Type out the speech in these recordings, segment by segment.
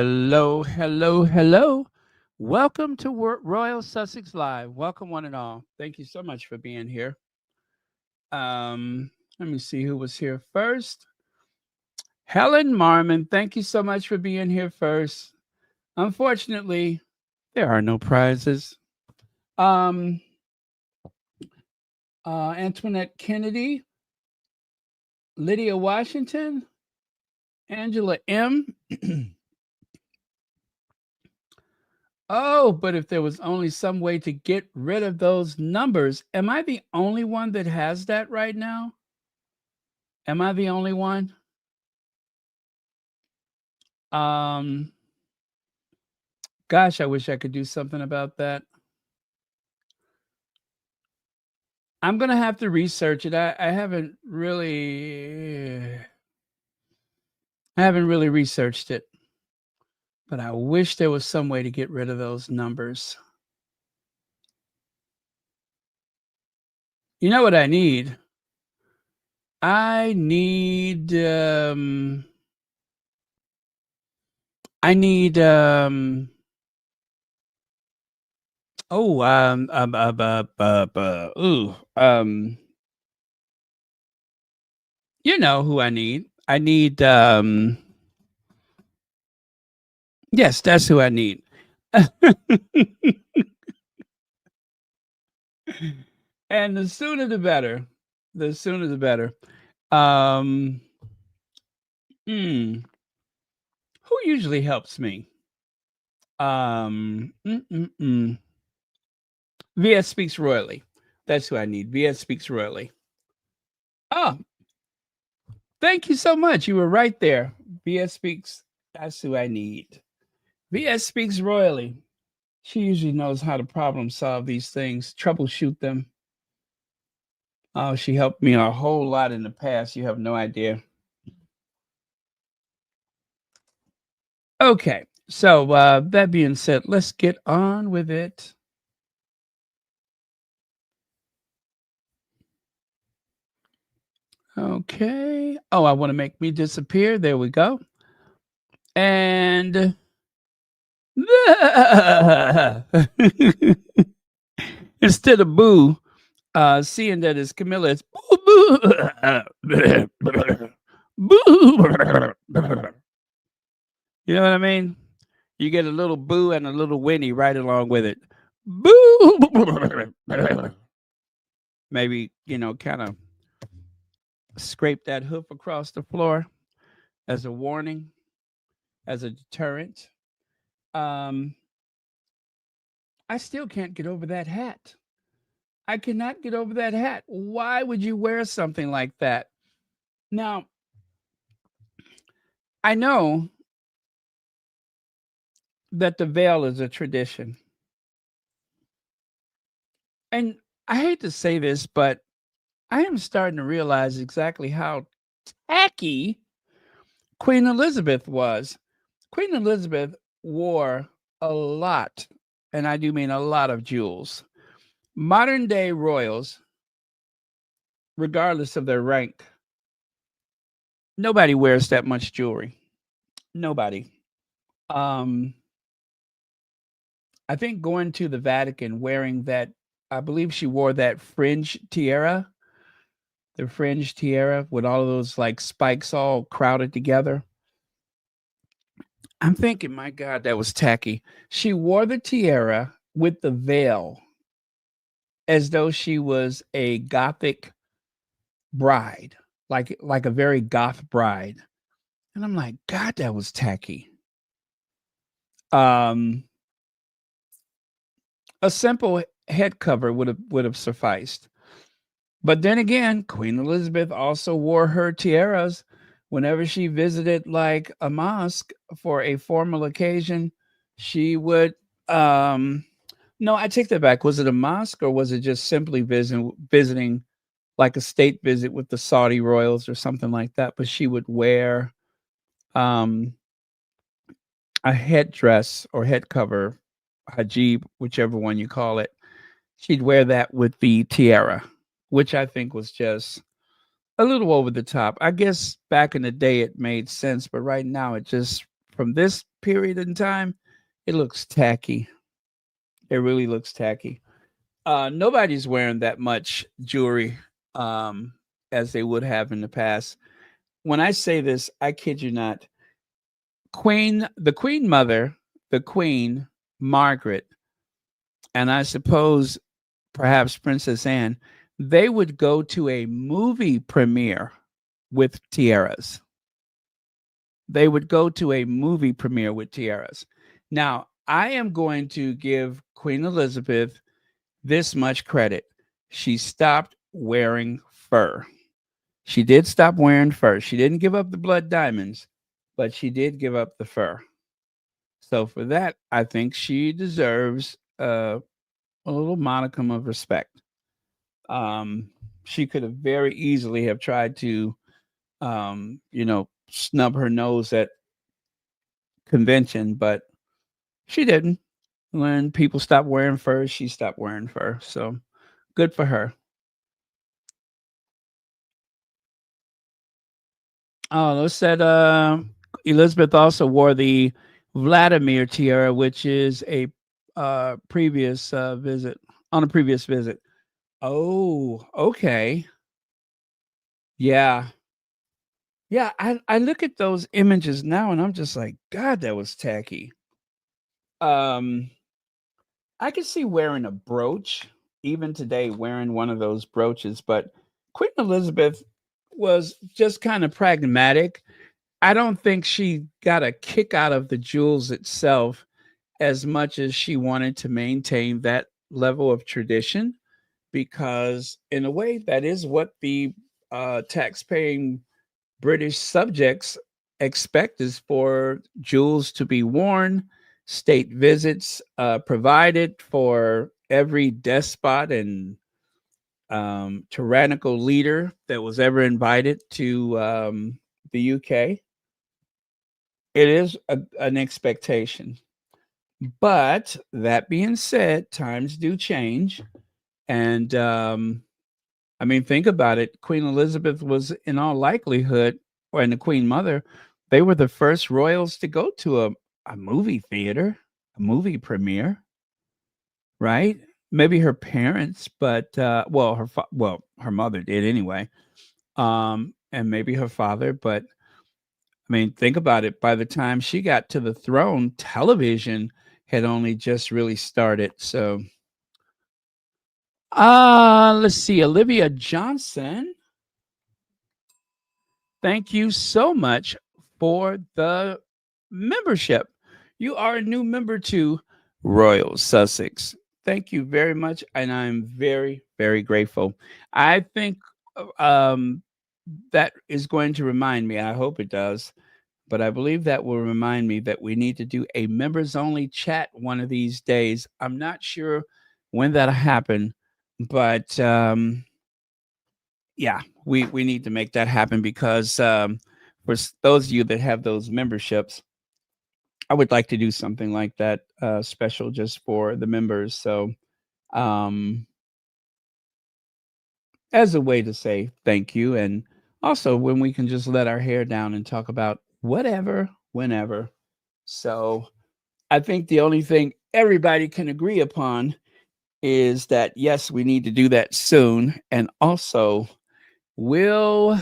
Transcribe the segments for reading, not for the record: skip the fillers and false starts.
Hello, hello, hello. Welcome to Royal Sussex Live. Welcome, one and all. Thank you so much for being here. Let me see who was here first. Helen Marmon, thank you so much for being here first. Unfortunately, there are no prizes. Um, Antoinette Kennedy, Lydia Washington, Angela M. Oh, but if there was only some way to get rid of those numbers, am I the only one that has that right now? Am I the only one? Um, Gosh, I wish I could do something about that. I'm gonna have to research it. I haven't really researched it, but I wish there was some way to get rid of those numbers. You know what I need? I need I need oh ooh you know who I need. I need yes, that's who I need. And the sooner the better. The sooner the better. Um hmm, who usually helps me? Um mm, mm, mm. VS speaks royally. That's who I need. VS speaks royally. Oh, thank you so much. You were right there. VS speaks. That's who I need. VS speaks royally. She usually knows how to problem solve these things, troubleshoot them. Oh, she helped me a whole lot in the past. You have no idea. Okay. So, that being said, let's get on with it. Okay. Oh, I want to make me disappear. There we go. And instead of boo, seeing that it's Camilla, it's boo boo. Boo. You know what I mean? You get a little boo and a little whinny right along with it. Boo. Maybe, kind of scrape that hoof across the floor as a warning, as a deterrent. Um, I still can't get over that hat. I cannot get over that hat. Why would you wear something like that? Now, I know that the veil is a tradition. And I hate to say this, but I am starting to realize exactly how tacky Queen Elizabeth was. Queen Elizabeth wore a lot, and I do mean a lot of jewels. Modern day royals, regardless of their rank, nobody wears that much jewelry. Nobody. Um, I think going to the Vatican wearing that, I believe she wore that fringe tiara, the fringe tiara with all of those like spikes all crowded together. I'm thinking, my God, that was tacky. She wore the tiara with the veil as though she was a gothic bride, like a very goth bride. And I'm like, God, that was tacky. Um, a simple head cover would have sufficed. But then again, Queen Elizabeth also wore her tiaras whenever she visited like a mosque for a formal occasion. She would no, I take that back. Was it a mosque or was it just simply visiting like a state visit with the Saudi royals or something like that? But she would wear um a headdress or head cover, hijab, whichever one you call it. She'd wear that with the tiara, which I think was just a little over the top. I guess back in the day it made sense, but right now it just from this period in time, it looks tacky. It really looks tacky. Nobody's wearing that much jewelry um, as they would have in the past. When I say this, I kid you not. The Queen Mother, the Queen Margaret, and I suppose perhaps Princess Anne, they would go to a movie premiere with tiaras. They would go to a movie premiere with tiaras. Now, I am going to give Queen Elizabeth this much credit. She stopped wearing fur. She did stop wearing fur. She didn't give up the blood diamonds, but she did give up the fur. So for that, I think she deserves a little modicum of respect. Um, she could have very easily have tried to, snub her nose at convention, but she didn't. When people stopped wearing fur, she stopped wearing fur. So good for her. Oh, they said Elizabeth also wore the Vladimir tiara, which is a previous visit on a previous visit. Oh, okay. Yeah. Yeah, I look at those images now and I'm just like, God, that was tacky. Um, I could see wearing a brooch, even today, wearing one of those brooches, but Queen Elizabeth was just kind of pragmatic. I don't think she got a kick out of the jewels itself as much as she wanted to maintain that level of tradition, because in a way, that is what the tax-paying British subjects expect, is for jewels to be worn, state visits provided for every despot and tyrannical leader that was ever invited to the UK. It is an expectation. But that being said, times do change. And I mean, think about it. Queen Elizabeth was, in all likelihood, and the Queen Mother, they were the first royals to go to a movie theater, a movie premiere, right? Maybe her parents, but well, her mother did anyway, and maybe her father. But I mean, think about it. By the time she got to the throne, television had only just really started. So, let's see, Olivia Johnson. Thank you so much for the membership. You are a new member to Royal Sussex. Thank you very much. And I'm very, very grateful. I think um, that is going to remind me, I hope it does, but I believe that will remind me that we need to do a members only chat one of these days. I'm not sure when that'll happen, but yeah, we need to make that happen because for those of you that have those memberships, I would like to do something like that special just for the members. So um, as a way to say thank you, and also when we can just let our hair down and talk about whatever, whenever. So I think the only thing everybody can agree upon is that yes, we need to do that soon, and also will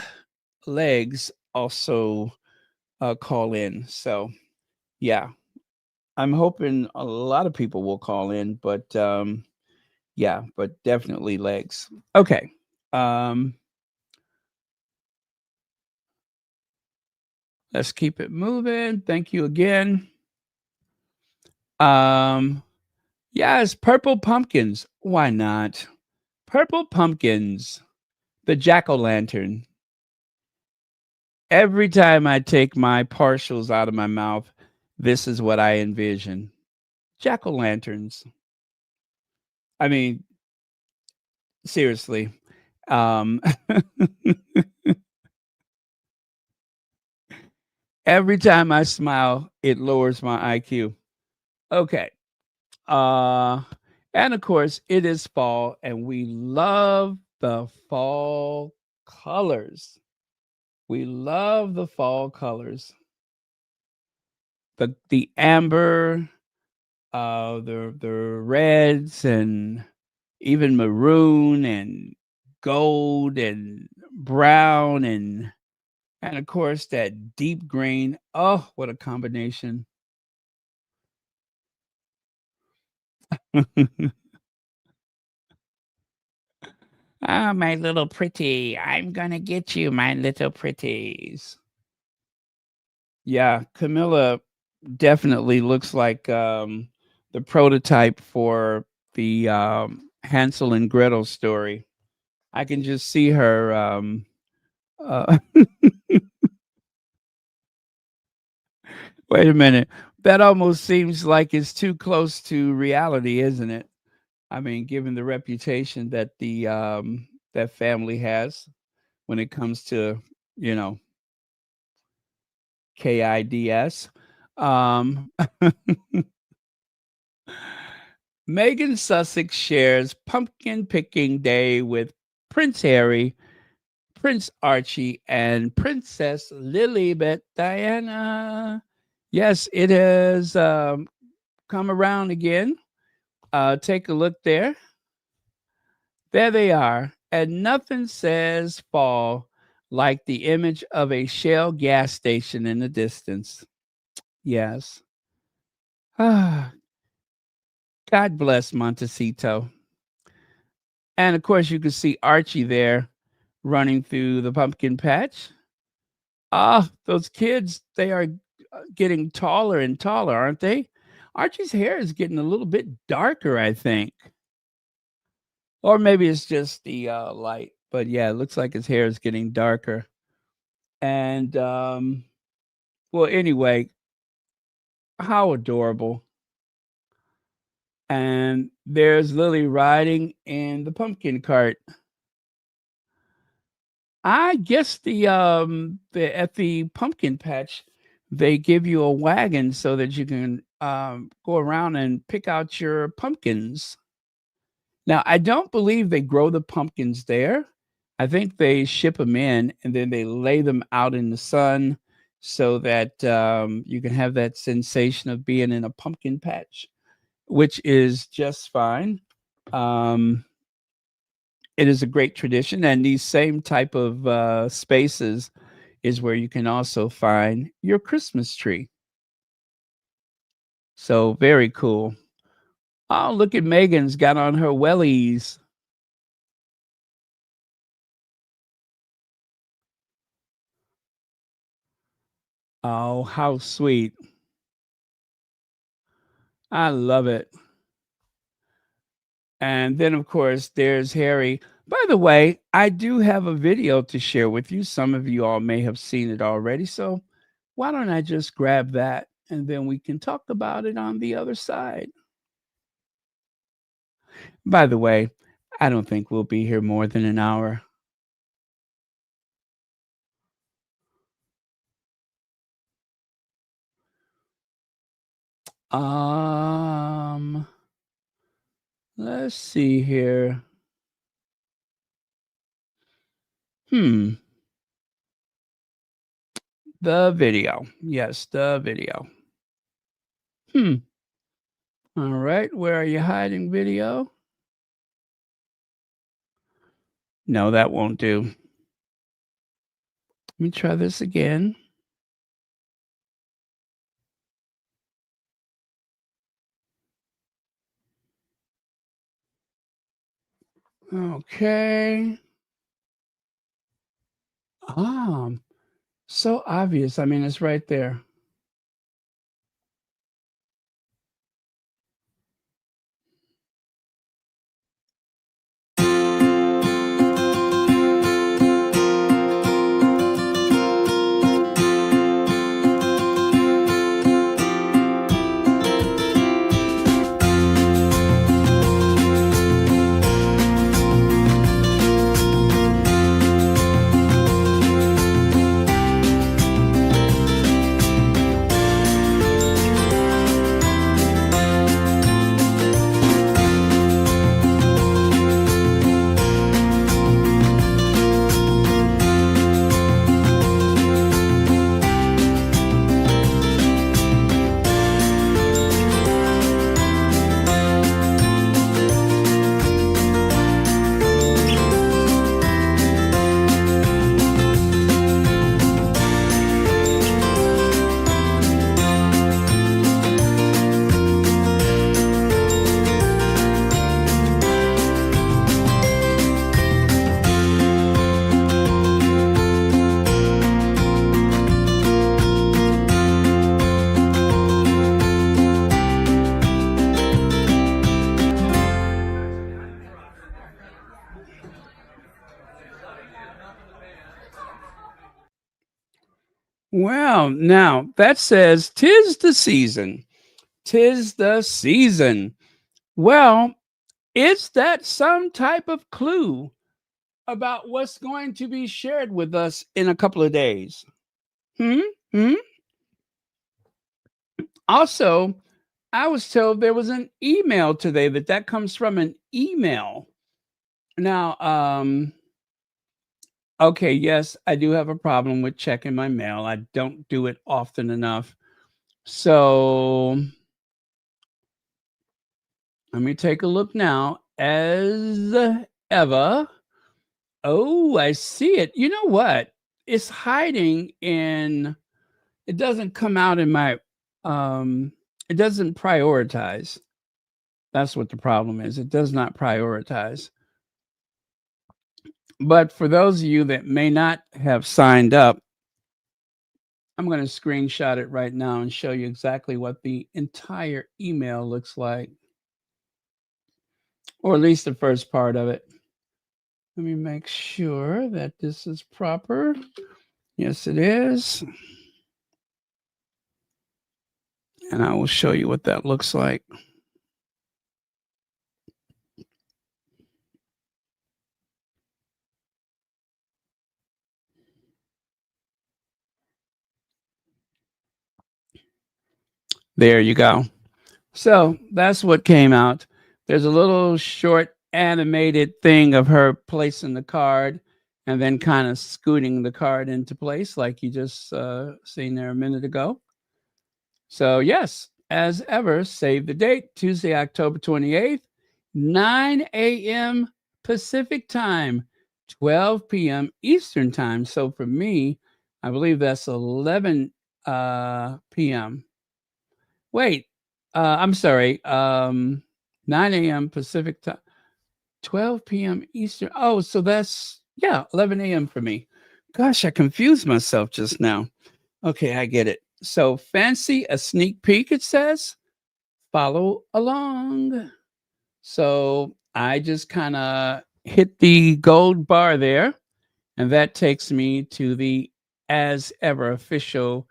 legs also call in. So yeah, I'm hoping a lot of people will call in, but yeah, but definitely legs. Okay. Um, let's keep it moving. Thank you again. Um, yes, purple pumpkins. Why not? Purple pumpkins. The jack o' lantern. Every time I take my partials out of my mouth, this is what I envision. Jack o' lanterns. I mean, seriously. Um, every time I smile, it lowers my IQ. Okay. Uh, and of course, it is fall, and we love the fall colors. We love the fall colors. the amber, the reds, and even maroon and gold and brown and of course that deep green. Oh, what a combination. Oh, my little pretty. I'm gonna get you, my little pretties. Yeah, Camilla definitely looks like the prototype for the Hansel and Gretel story. I can just see her. Uh, wait a minute. That almost seems like it's too close to reality, isn't it? I mean, given the reputation that the that family has when it comes to, you know, KIDS. Um, Meghan Sussex shares pumpkin picking day with Prince Harry, Prince Archie, and Princess Lilibet Diana. Yes, it has come around again. Take a look there. There they are. And nothing says fall like the image of a Shell gas station in the distance. Yes. Ah, God bless Montecito. And of course, you can see Archie there running through the pumpkin patch. Ah, those kids, they are getting taller and taller, aren't they? Archie's hair is getting a little bit darker, I think. Or maybe it's just the light. But yeah, it looks like his hair is getting darker. And well, anyway, how adorable. And there's Lily riding in the pumpkin cart. I guess the at the pumpkin patch, they give you a wagon so that you can go around and pick out your pumpkins. Now, I don't believe they grow the pumpkins there. I think they ship them in and then they lay them out in the sun so that you can have that sensation of being in a pumpkin patch, which is just fine. Um, it is a great tradition, and these same type of spaces is where you can also find your Christmas tree. So very cool. Oh, look at Megan's got on her wellies. Oh, how sweet. I love it. And then, of course, there's Harry. By the way, I do have a video to share with you. Some of you all may have seen it already. So why don't I just grab that and then we can talk about it on the other side? By the way, I don't think we'll be here more than an hour. Um, let's see here. Hmm. The video. Yes, the video. Hmm. All right. Where are you hiding, video? No, that won't do. Let me try this again. Okay. Ah, so obvious. I mean, it's right there. Well, now that says 'tis the season. 'Tis the season. Well, is that some type of clue about what's going to be shared with us in a couple of days? Hmm? Hmm? Also, I was told there was an email today that comes from an email. Now, okay, yes, I do have a problem with checking my mail. I don't do it often enough. So let me take a look now. As ever. Oh, I see it. You know what? It's hiding in, it doesn't come out in my, um, it doesn't prioritize. That's what the problem is. It does not prioritize. But for those of you that may not have signed up, I'm going to screenshot it right now and show you exactly what the entire email looks like, or at least the first part of it. Let me make sure that this is proper. Yes, it is. And I will show you what that looks like. There you go. So that's what came out. There's a little short animated thing of her placing the card and then kind of scooting the card into place, like you just seen there a minute ago. So, yes, as ever, save the date Tuesday, October 28th, 9 a.m. Pacific time, 12 p.m. Eastern time. So, for me, I believe that's 11 p.m. Wait, I'm sorry. 9 a.m. Pacific time, 12 p.m. Eastern. Oh, so that's, yeah, 11 a.m. for me. Gosh, I confused myself just now. Okay, I get it. So fancy a sneak peek, it says. Follow along. So I just kind of hit the gold bar there, and that takes me to the As Ever official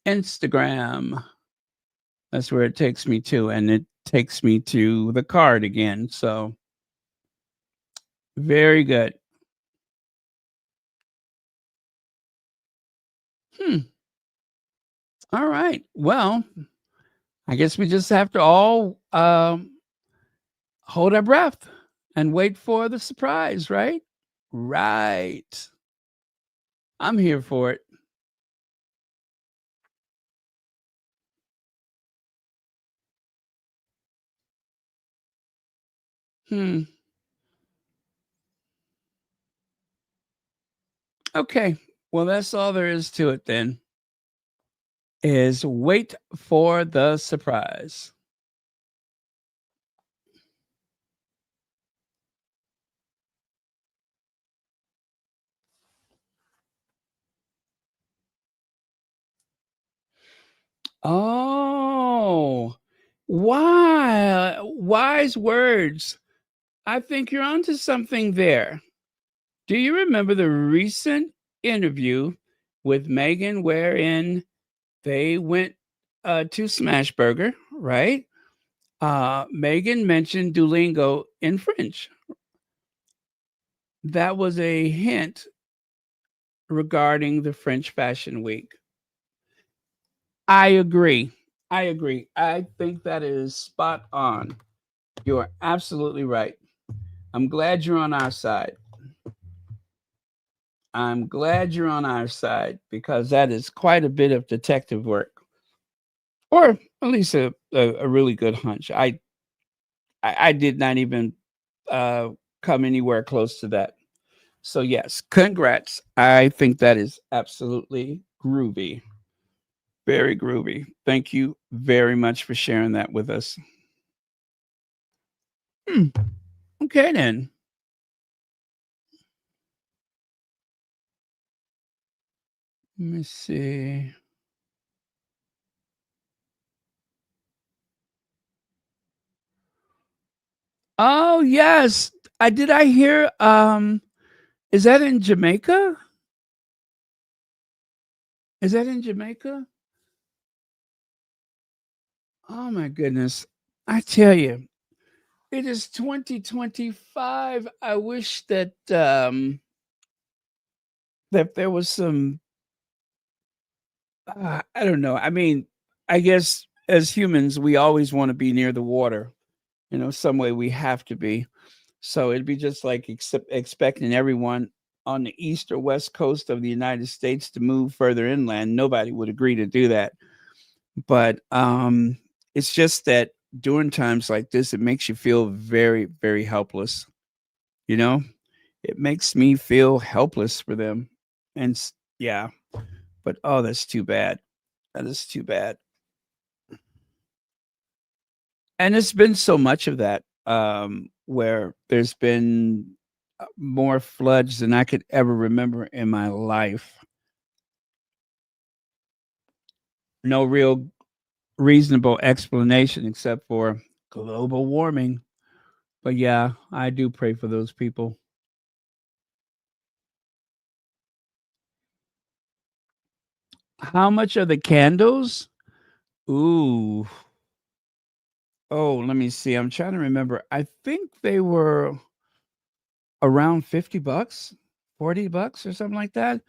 Instagram. That's where it takes me to, and it takes me to the card again. So very good. Hmm. All right. Well, I guess we just have to all hold our breath and wait for the surprise, right? Right. I'm here for it. Hmm. Okay. Well, that's all there is to it then. Is wait for the surprise. Oh, why? Wise words. I think you're onto something there. Do you remember the recent interview with Meghan wherein they went to Smashburger, right? Meghan mentioned Duolingo in French. That was a hint regarding the French Fashion Week. I agree. I agree. I think that is spot on. You are absolutely right. I'm glad you're on our side. I'm glad you're on our side because that is quite a bit of detective work, or at least a really good hunch. I did not even uh, come anywhere close to that. So yes, congrats. I think that is absolutely groovy. Very groovy. Thank you very much for sharing that with us. Hmm. Okay then. Let me see. Oh yes. I hear is that in Jamaica? Is that in Jamaica? Oh my goodness. I tell you, it is 2025. I wish that there was some I don't know. I mean, I guess as humans, we always want to be near the water. Some way we have to be. So it'd be just like expecting everyone on the east or west coast of the United States to move further inland. Nobody would agree to do that. But it's just that during times like this, it makes you feel very, very helpless. You know, it makes me feel helpless for them. And yeah, but oh, that's too bad. That is too bad. And it's been so much of that, where there's been more floods than I could ever remember in my life. No real reasonable explanation except for global warming. But yeah, I do pray for those people. How much are the candles? Ooh. Oh, let me see. I'm trying to remember. I think they were around 50 bucks, 40 bucks or something like that.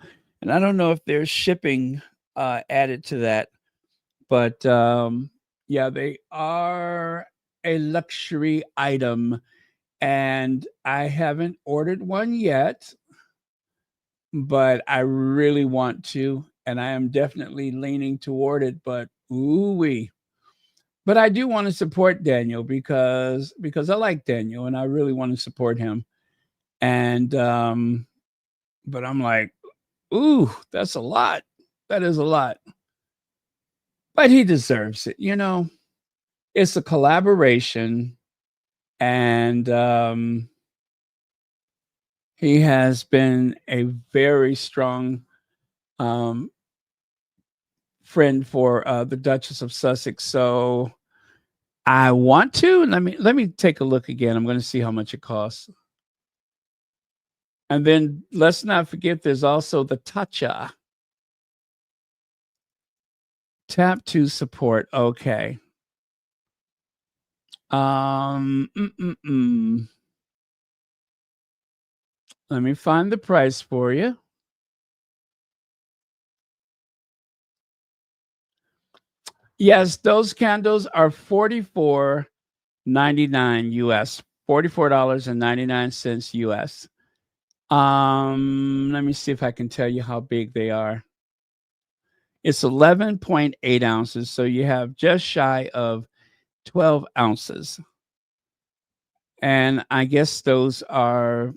And I don't know if there's shipping added to that, but yeah, they are a luxury item and I haven't ordered one yet, but I really want to and I am definitely leaning toward it, but ooh wee. But I do want to support Daniel because I like Daniel and I really want to support him. And but I'm like, ooh, that's a lot. That is a lot. But he deserves it. It's a collaboration and he has been a very strong um friend for the Duchess of Sussex. So I want to let me take a look again. I'm going to see how much it costs. And then let's not forget there's also the Tacha. Tap to support. Okay. Um, mm, mm, mm. Let me find the price for you. Yes, those candles are 44.99 US. $44.99 US. Let me see if I can tell you how big they are. It's 11.8 ounces, so you have just shy of 12 ounces. And I guess those are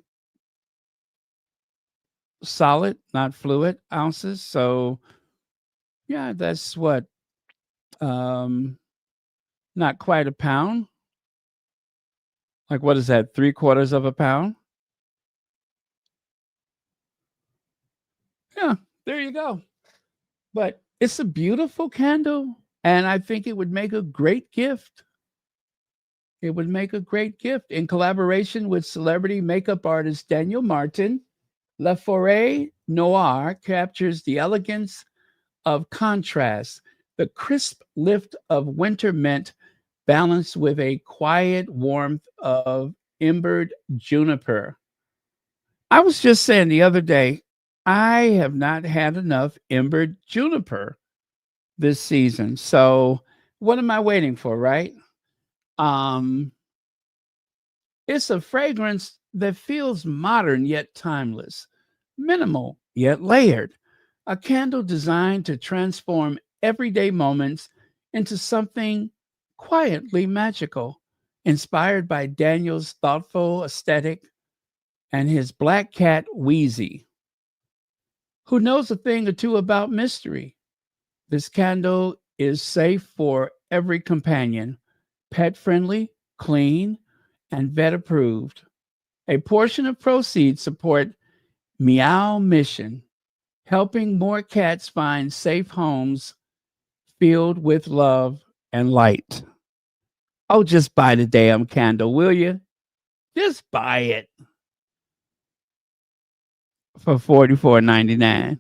solid, not fluid ounces. So yeah, that's what um not quite a pound. Like what is that? Three quarters of a pound? Yeah, there you go. But it's a beautiful candle, and I think it would make a great gift. It would make a great gift in collaboration with celebrity makeup artist Daniel Martin. La Forêt Noire captures the elegance of contrast, the crisp lift of winter mint balanced with a quiet warmth of embered juniper. I was just saying the other day, I have not had enough embered juniper this season. So what am I waiting for, right? Um, it's a fragrance that feels modern yet timeless, minimal yet layered. A candle designed to transform everyday moments into something quietly magical, inspired by Daniel's thoughtful aesthetic and his black cat Wheezy, who knows a thing or two about mystery. This candle is safe for every companion, pet friendly, clean, and vet approved. A portion of proceeds support Meow Mission, helping more cats find safe homes filled with love and light. Oh, just buy the damn candle, will you? Just buy it for 44.99.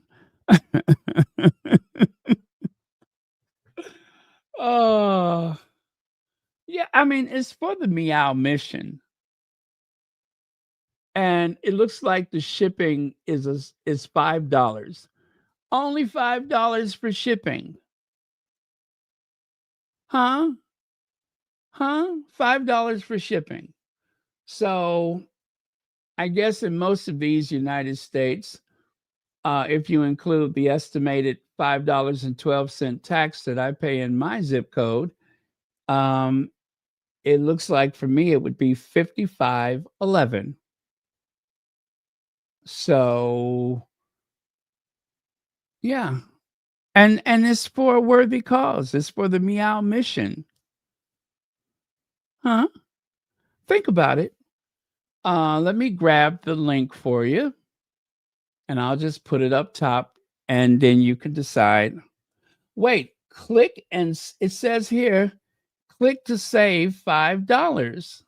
Oh, yeah, I mean, it's for the Meow mission, and it looks like the shipping is $5. Only $5 for shipping. Huh? Huh? $5 for shipping. So, I guess in most of these United States, if you include the estimated $5.12 tax that I pay in my zip code, um, it looks like for me it would be 55.11. So, yeah. And it's for a worthy cause. It's for the Meow mission. Huh? Think about it. Let me grab the link for you and I'll just put it up top and then you can decide. Wait, click and it says here, click to save $5.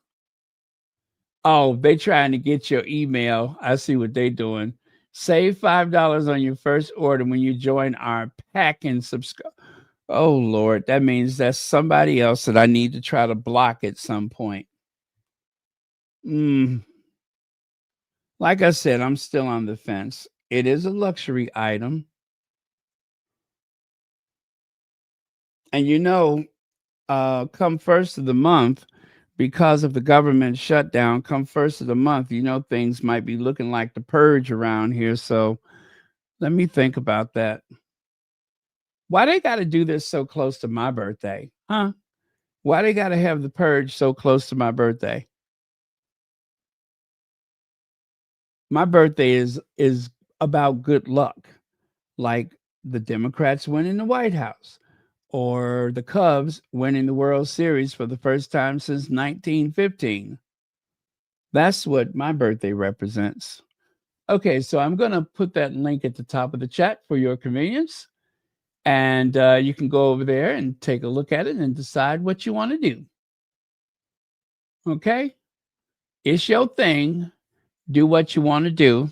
Oh, they trying to get your email. I see what they doing. Save $5 on your first order when you join our pack and subscribe. Oh Lord, that means that's somebody else that I need to try to block at some point. Mm, like I said, I'm still on the fence. It is a luxury item. And come first of the month, because of the government shutdown, come first of the month, things might be looking like the purge around here. So let me think about that. Why they got to do this so close to my birthday? Huh? Why they got to have the purge so close to my birthday? My birthday is about good luck, like the Democrats winning the White House or the Cubs winning the World Series for the first time since 1915. That's what my birthday represents. Okay, so I'm going to put that link at the top of the chat for your convenience. And you can go over there and take a look at it and decide what you want to do. Okay? It's your thing. Do what you want to do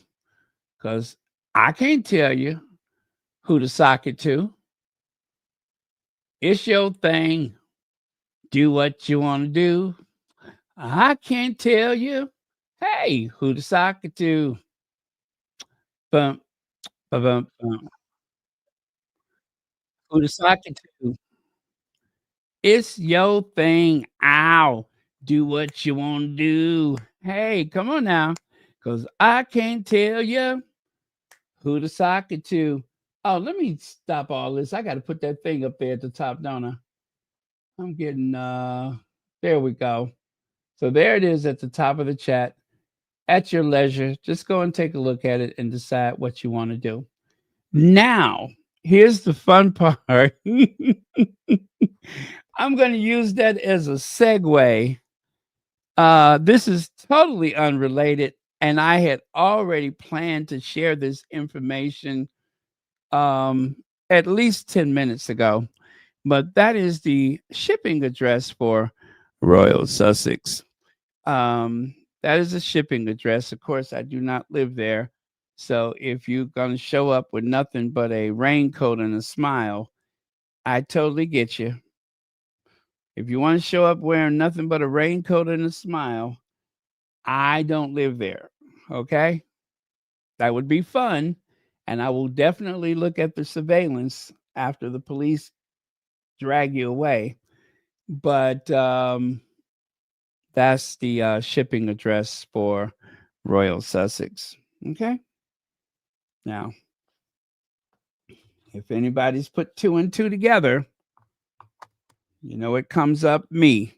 because I can't tell you who to sock it to. It's your thing. Do what you want to do. I can't tell you, hey, who to sock it to. Bump, bump, bump. Who to sock it to. It's your thing. Ow. Do what you want to do. Hey, come on now. Because I can't tell you who to sock it to. Oh, let me stop all this. I got to put that thing up there at the top, don't I? I'm getting, there we go. So there it is at the top of the chat. At your leisure, just go and take a look at it and decide what you want to do. Now, here's the fun part. I'm going to use that as a segue. This is totally unrelated, and I had already planned to share this information at least 10 minutes ago, but that is the shipping address for Royal Sussex. That is a shipping address. Of course, I do not live there. So if you're going to show up with nothing but a raincoat and a smile, I totally get you. If you want to show up wearing nothing but a raincoat and a smile, I don't live there. Okay? That would be fun. And I will definitely look at the surveillance after the police drag you away. But that's the shipping address for Royal Sussex. Okay? Now, if anybody's put two and two together, it comes up me.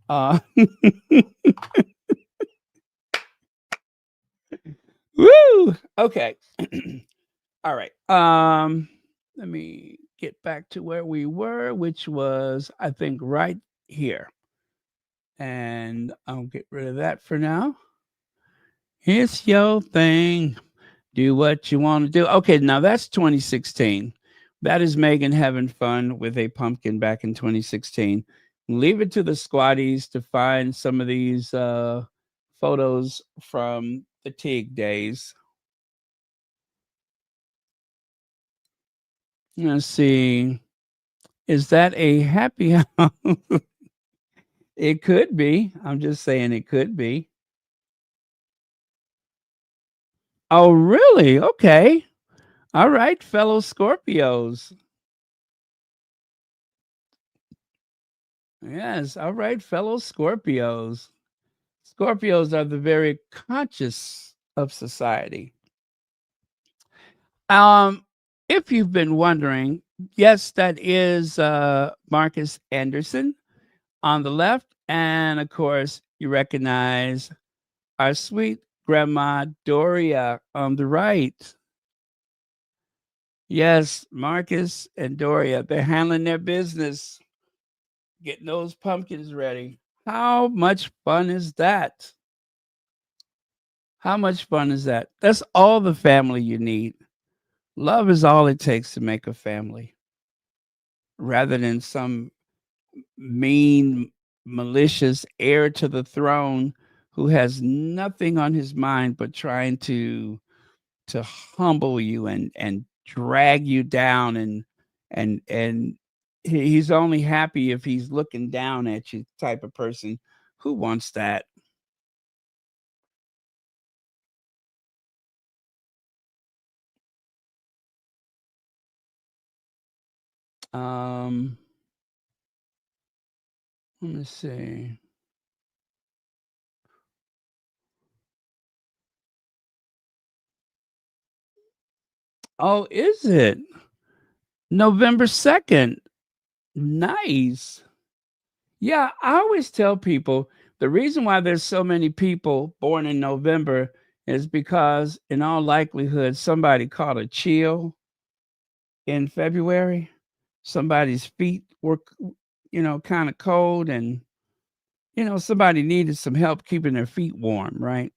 Uh, woo! Okay. All right. Let me get back to where we were, which was, I think, right here. And I'll get rid of that for now. It's your thing. Do what you want to do. Okay, now that's 2016. That is Meghan having fun with a pumpkin back in 2016. Leave it to the squatties to find some of these photos from the Tig days. Let's see. Is that a happy house? It could be. I'm just saying it could be. Oh, really? Okay. All right, fellow Scorpios. Yes, all right, fellow Scorpios. Scorpios are the very conscious of society. Um, if you've been wondering, yes, that is Marcus Anderson on the left, and of course, you recognize our sweet grandma Doria on the right. Yes, Marcus and Doria, they're handling their business, getting those pumpkins ready. How much fun is that? How much fun is that? That's all the family you need. Love is all it takes to make a family, rather than some mean, malicious heir to the throne who has nothing on his mind but trying to humble you and drag you down and he's only happy if he's looking down at you type of person. Who wants that? Um, let me see. Oh, is it November 2nd? Nice. Yeah, I always tell people the reason why there's so many people born in November is because, in all likelihood, somebody caught a chill in February. Somebody's feet were, kind of cold, and somebody needed some help keeping their feet warm, right?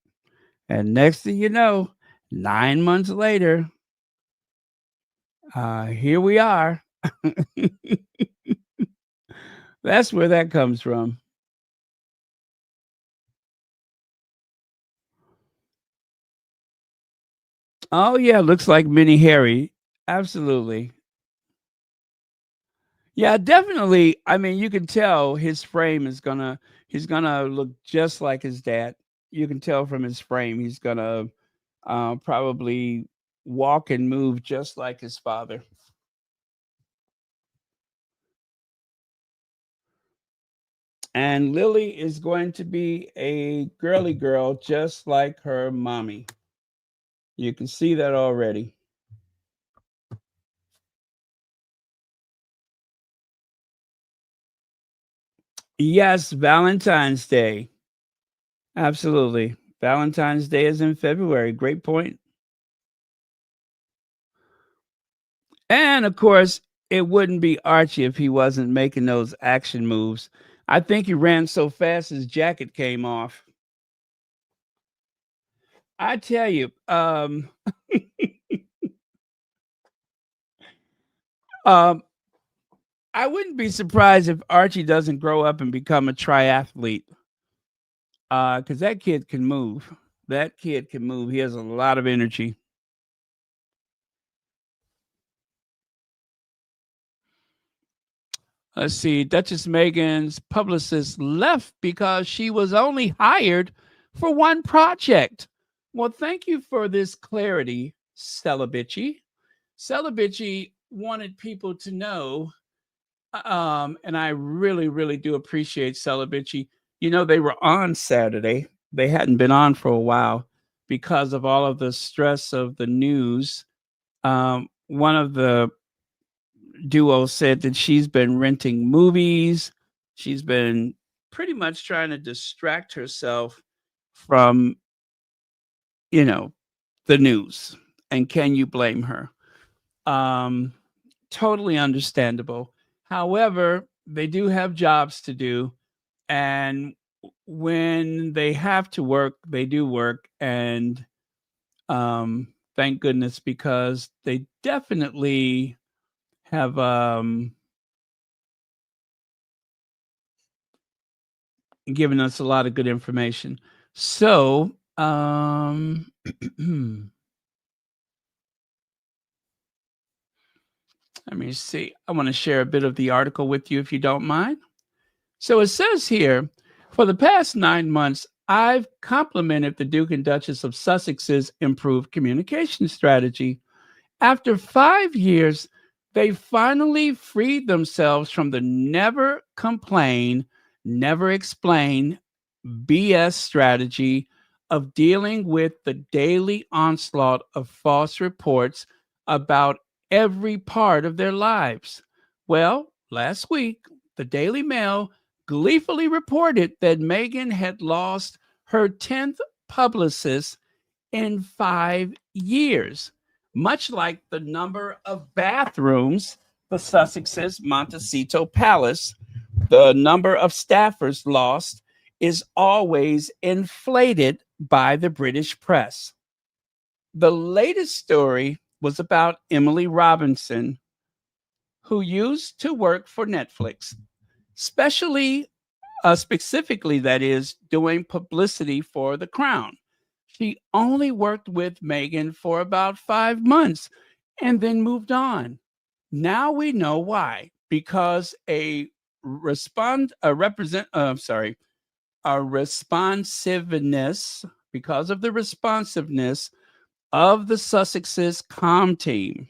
And next thing you know, 9 months later, here we are. That's where that comes from. Oh yeah, looks like Mini Harry. Absolutely. Yeah, definitely. I mean, you can tell his frame is he's gonna look just like his dad. You can tell from his frame he's gonna probably walk and move just like his father. And Lily is going to be a girly girl just like her mommy. You can see that already. Yes, Valentine's Day. Absolutely. Valentine's Day is in February. Great point. And of course, it wouldn't be Archie if he wasn't making those action moves. I think he ran so fast his jacket came off. I tell you, um, I wouldn't be surprised if Archie doesn't grow up and become a triathlete. Because that kid can move. That kid can move. He has a lot of energy. Let's see. Duchess Meghan's publicist left because she was only hired for one project. Well, thank you for this clarity, Celebici. Celebici wanted people to know, and I really, really do appreciate Celebici. They were on Saturday. They hadn't been on for a while because of all of the stress of the news. One of the duo said that she's been renting movies. She's been pretty much trying to distract herself from, you know, the news. And can you blame her? Um, totally understandable. However, they do have jobs to do. And when they have to work, they do work. And thank goodness, because they definitely have giving us a lot of good information. So, Let me see. I want to share a bit of the article with you if you don't mind. So it says here, for the past 9 months, I've complimented the Duke and Duchess of Sussex's improved communication strategy. After 5 years, they finally freed themselves from the never complain, never explain BS strategy of dealing with the daily onslaught of false reports about every part of their lives. Well, last week, the Daily Mail gleefully reported that Meghan had lost her 10th publicist in 5 years, much like the number of bathrooms the Sussex's Montecito Palace, the number of staffers lost is always inflated by the British press. The latest story was about Emily Robinson, who used to work for Netflix, specifically, that is, doing publicity for The Crown. She only worked with Meghan for about 5 months and then moved on. Now we know why. Because a responsiveness, because of the responsiveness of the Sussex's comm team.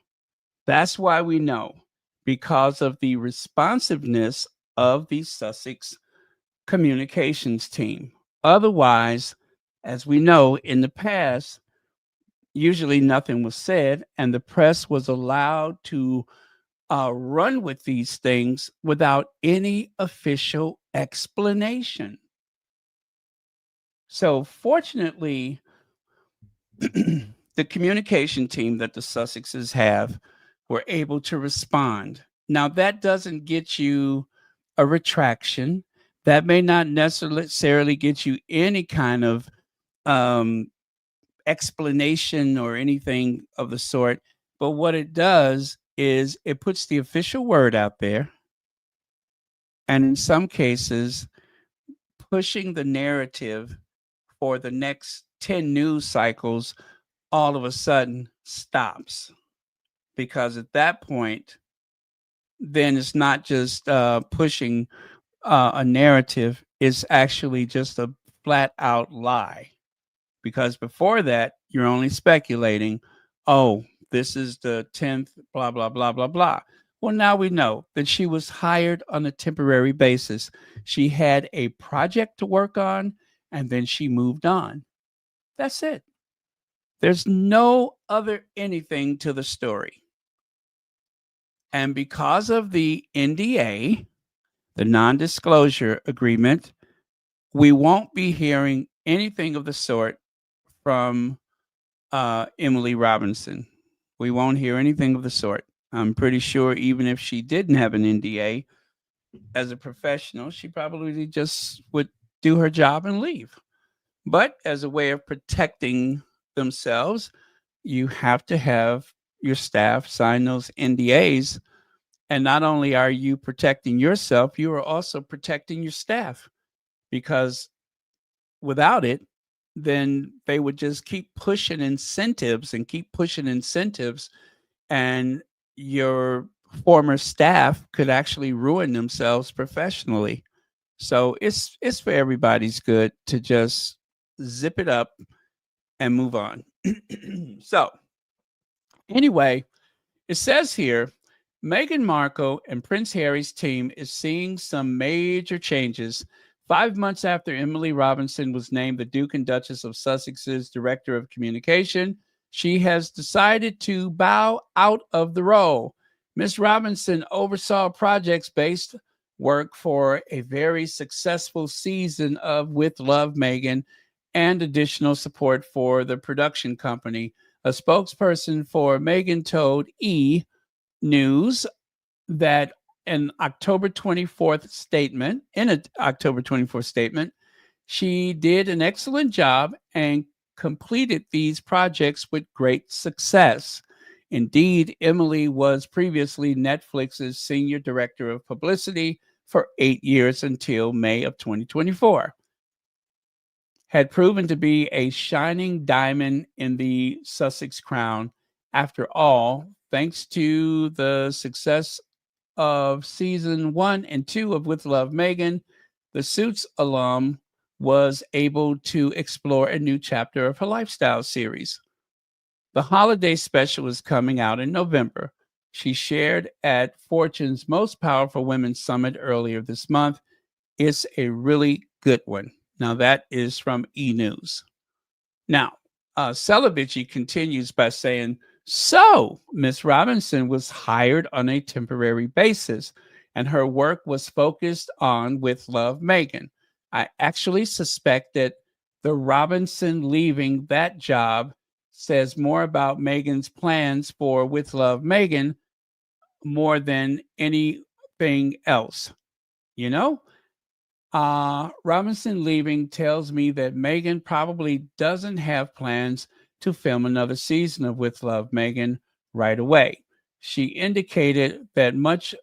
That's why we know, because of the responsiveness of the Sussex communications team. Otherwise, as we know in the past, usually nothing was said, and the press was allowed to run with these things without any official explanation. So, fortunately, the communication team that the Sussexes have were able to respond. Now, that doesn't get you a retraction. That may not necessarily get you any kind of um, explanation or anything of the sort. But what it does is it puts the official word out there. And in some cases, pushing the narrative for the next 10 news cycles all of a sudden stops. Because at that point, then it's not just pushing a narrative, it's actually just a flat out lie. Because before that, you're only speculating, oh, this is the 10th, blah, blah, blah, blah, blah. Well, now we know that she was hired on a temporary basis. She had a project to work on, and then she moved on. That's it. There's no other anything to the story. And because of the NDA, the non disclosure agreement, we won't be hearing anything of the sort from Emily Robinson. We won't hear anything of the sort. I'm pretty sure even if she didn't have an NDA, as a professional, she probably just would do her job and leave. But as a way of protecting themselves, you have to have your staff sign those NDAs. And not only are you protecting yourself, you are also protecting your staff, because without it, then they would just keep pushing incentives and keep pushing incentives, and your former staff could actually ruin themselves professionally. So it's for everybody's good to just zip it up and move on. So anyway, it says here, Meghan Markle and Prince Harry's team is seeing some major changes 5 months after Emily Robinson was named the Duke and Duchess of Sussex's Director of Communication. She has decided to bow out of the role. Miss Robinson oversaw projects based work for a very successful season of With Love, Meghan, and additional support for the production company. A spokesperson for Meghan told News that in an October 24th statement, she did an excellent job and completed these projects with great success. Indeed, Emily was previously Netflix's senior director of publicity for 8 years until May of 2024. Had proven to be a shining diamond in the Sussex crown After all, thanks to the success of season 1 and 2 of With Love, Meghan, the Suits alum was able to explore a new chapter of her lifestyle series. The holiday special is coming out in November. She shared at Fortune's Most Powerful Women Summit earlier this month. It's a really good one. Now, that is from E! News. Now, Celibici continues by saying, so Miss Robinson was hired on a temporary basis, and her work was focused on With Love, Meghan. I actually suspect that the Robinson leaving that job says more about Meghan's plans for With Love, Meghan more than anything else. You know, Robinson leaving tells me that Meghan probably doesn't have plans to film another season of With Love, Meghan right away. She indicated that much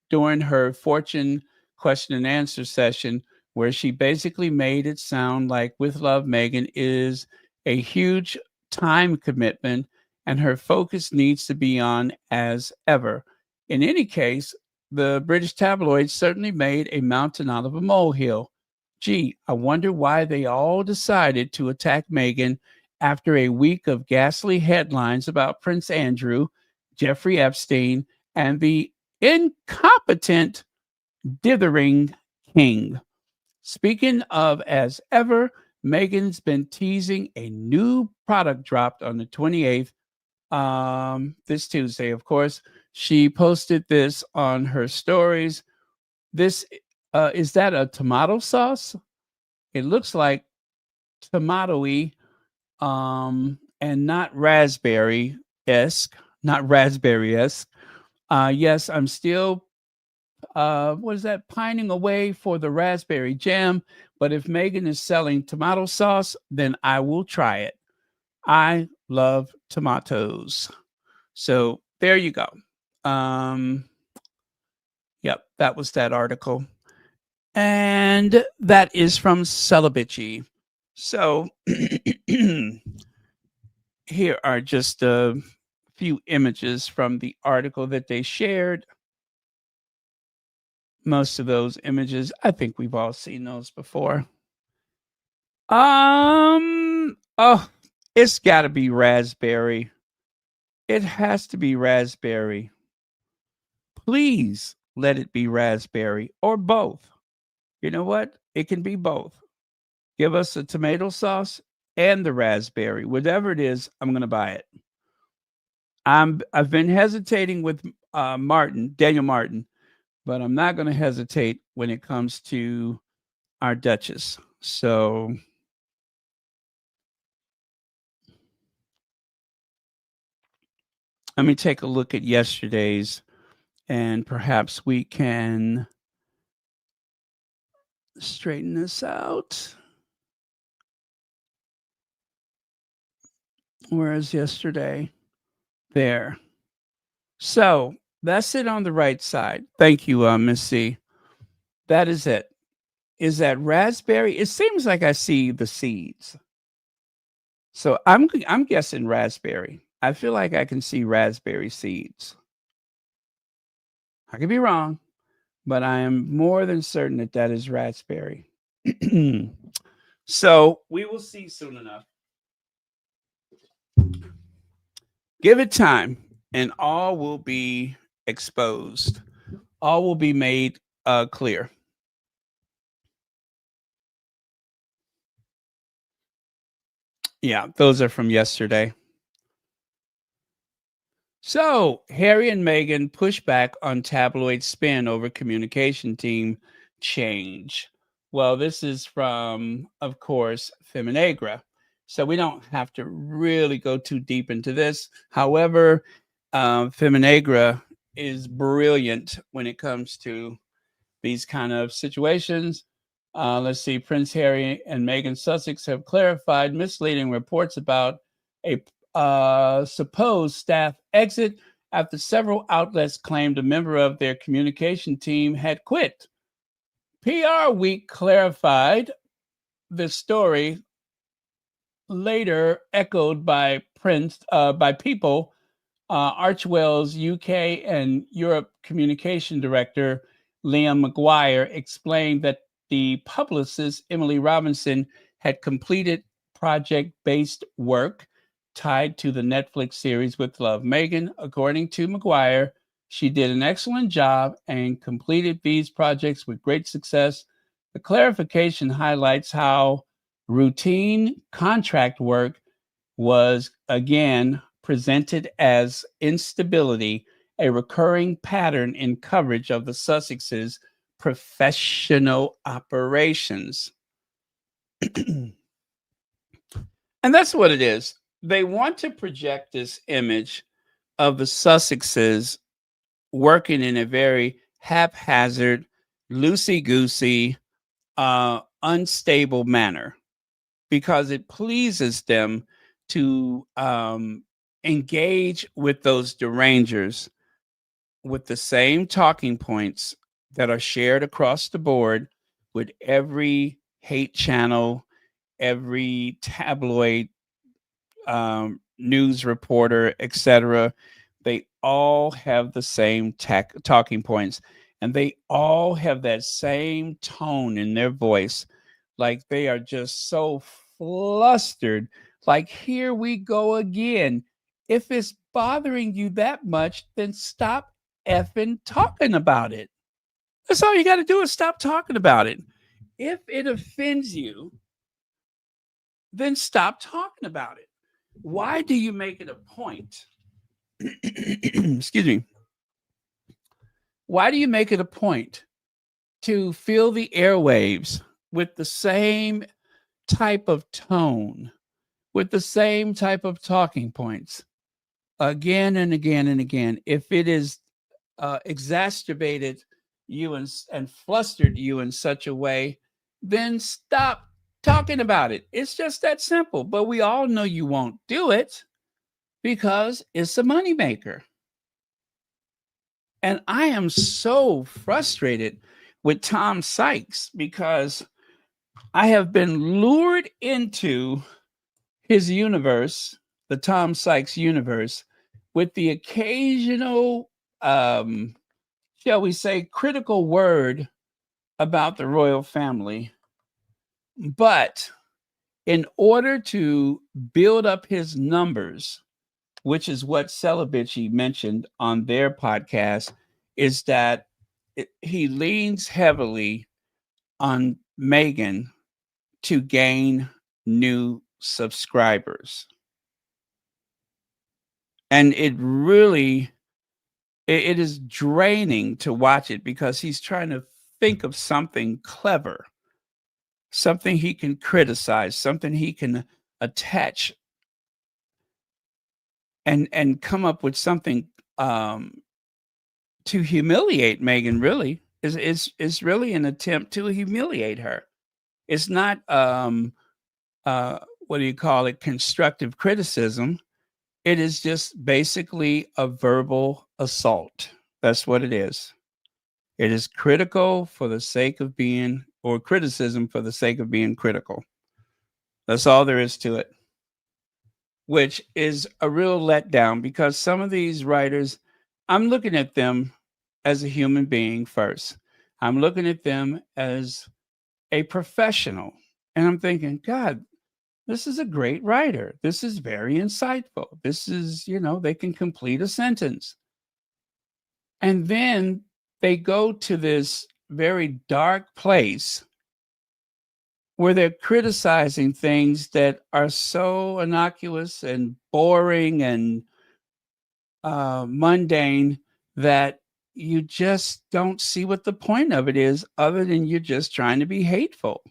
during her Fortune question and answer session, where she basically made it sound like With Love, Meghan is a huge time commitment and her focus needs to be on as ever. In any case, the British tabloids certainly made a mountain out of a molehill. Gee, I wonder why they all decided to attack Meghan after a week of ghastly headlines about Prince Andrew, Jeffrey Epstein, and the incompetent dithering king. Speaking of as ever, Meghan's been teasing a new product dropped on the 28th, this Tuesday, of course. She posted this on her stories. This is that a tomato sauce? It looks like tomatoey, and not raspberry esque. Not raspberry esque. Yes, I'm still what is that? Pining away for the raspberry jam. But if Meghan is selling tomato sauce, then I will try it. I love tomatoes. So there you go. Um, yep, that was that article. And that is from Celibici. So here are just a few images from the article that they shared. Most of those images, I think we've all seen those before. Oh, it's got to be raspberry. It has to be raspberry. Please let it be raspberry or both. You know what? It can be both. Give us the tomato sauce and the raspberry. Whatever it is, I'm going to buy it. I've been hesitating with Daniel Martin, but I'm not going to hesitate when it comes to our Duchess. So let me take a look at yesterday's, and perhaps we can straighten this out. Whereas yesterday, there. So that's it on the right side. Thank you, Miss C. That is it. Is that raspberry? It seems like I see the seeds. So I'm guessing raspberry. I feel like I can see raspberry seeds. I could be wrong, but I am more than certain that that is raspberry. So we will see soon enough. Give it time, and all will be exposed. All will be made clear. Yeah, those are from yesterday. So, Harry and Meghan push back on tabloid spin over communication team change. Well, this is from, of course, Feminegra. So we don't have to really go too deep into this. However, Feminegra is brilliant when it comes to these kind of situations. Let's see, Prince Harry and Meghan Sussex have clarified misleading reports about a supposed staff exit after several outlets claimed a member of their communication team had quit. PR Week clarified the story, later echoed by People, Archwell's UK and Europe communication director, Liam McGuire, explained that the publicist, Emily Robinson, had completed project based work tied to the Netflix series With Love, Meghan. According to McGuire, she did an excellent job and completed these projects with great success. The clarification highlights how routine contract work was again presented as instability, a recurring pattern in coverage of the Sussexes' professional operations. And that's what it is. They want to project this image of the Sussexes working in a very haphazard, loosey goosey, unstable manner because it pleases them to engage with those derangers with the same talking points that are shared across the board with every hate channel, every tabloid news reporter, etc. They all have the same talking points, and they all have that same tone in their voice, like they are just so flustered. Like, here we go again. If it's bothering you that much, then stop effing talking about it. That's all you got to do is stop talking about it. If it offends you, then stop talking about it. Why do you make it a point? Excuse me. Why do you make it a point to fill the airwaves with the same type of tone, with the same type of talking points again and again and again? If it is exacerbated you and flustered you in such a way, then stop talking about it. It's just that simple. But we all know you won't do it because it's a moneymaker. And I am so frustrated with Tom Sykes because I have been lured into his universe, the Tom Sykes universe, with the occasional, shall we say, critical word about the royal family. But in order to build up his numbers, which is what Celibici mentioned on their podcast, is that he leans heavily on Meghan to gain new subscribers. And it really, it is draining to watch it because he's trying to think of something clever, something he can criticize, something he can attach and come up with something to humiliate Meghan. Really is really an attempt to humiliate her. It's not what do you call it, constructive criticism. It is just basically a verbal assault. That's what it is. It is critical for the sake of being, or criticism for the sake of being critical. That's all there is to it, which is a real letdown because some of these writers, I'm looking at them as a human being first. I'm looking at them as a professional. And I'm thinking, God, this is a great writer. This is very insightful. This is, they can complete a sentence. And then they go to this very dark place where they're criticizing things that are so innocuous and boring and mundane that you just don't see what the point of it is, other than you're just trying to be hateful.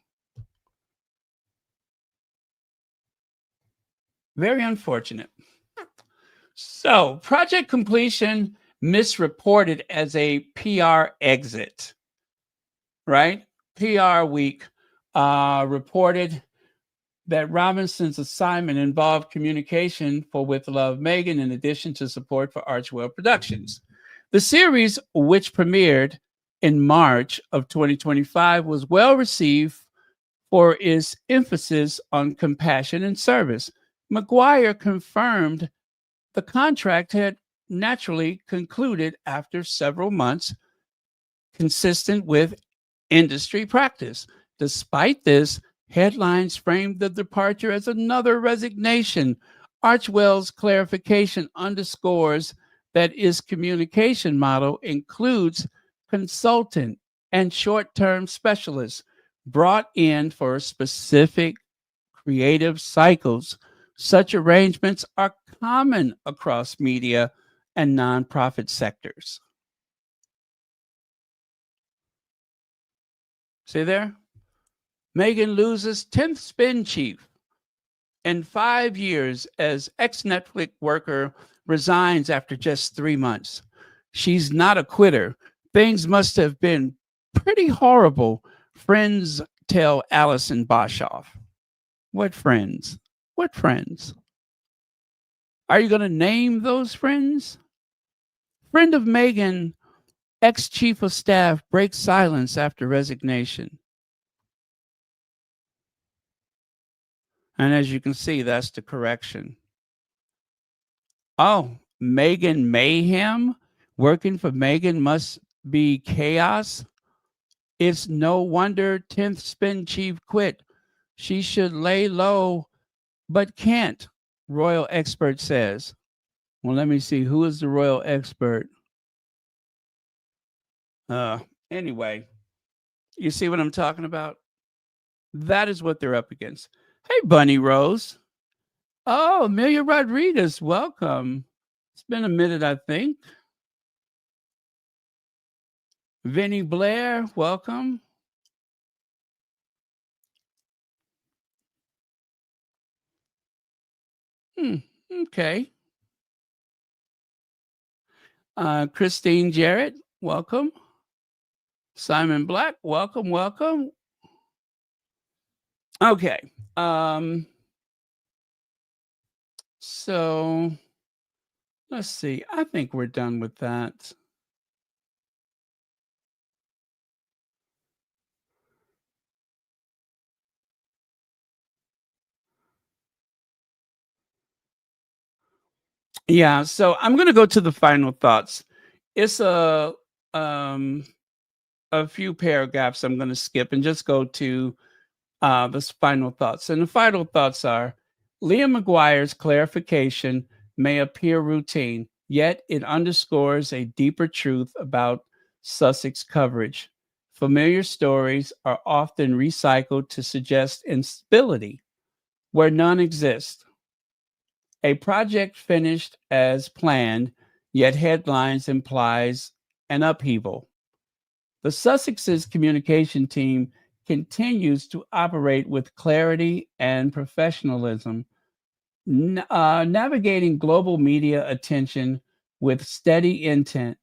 Very unfortunate. So, project completion misreported as a PR exit, right? PR Week reported that Robinson's assignment involved communication for With Love, Meghan, in addition to support for Archwell Productions. The series, which premiered in March of 2025, was well received for its emphasis on compassion and service. McGuire confirmed the contract had naturally concluded after several months, consistent with industry practice. Despite this, headlines framed the departure as another resignation. Archwell's clarification underscores that its communication model includes consultant and short term specialists brought in for specific creative cycles. Such arrangements are common across media and nonprofit sectors. See there? Meghan loses 10th spin chief in 5 years as ex Netflix worker resigns after just 3 months. She's not a quitter. Things must have been pretty horrible, friends tell Alison Boshoff. What friends? What friends? Are you going to name those friends? Friend of Meghan, ex chief of staff, breaks silence after resignation. And as you can see, that's the correction. Oh, Meghan mayhem? Working for Meghan must be chaos? It's no wonder 10th spin chief quit. She should lay low, but can't, royal expert says. Well, let me see. Who is the royal expert? Uh, anyway, you see what I'm talking about? That is what they're up against. Hey, Bunny Rose. Oh, Amelia Rodriguez, welcome. It's been a minute, I think. Vinny Blair, welcome. Okay. Christine Jarrett, welcome. Simon Black, welcome, welcome. Okay. So let's see. I think we're done with that. Yeah, so I'm going to go to the final thoughts. It's a few paragraphs I'm going to skip and just go to the final thoughts. And the final thoughts are Liam McGuire's clarification may appear routine, yet it underscores a deeper truth about Sussex coverage. Familiar stories are often recycled to suggest instability where none exists. A project finished as planned, yet headlines implies an upheaval. The Sussex's communication team continues to operate with clarity and professionalism, navigating global media attention with steady intent.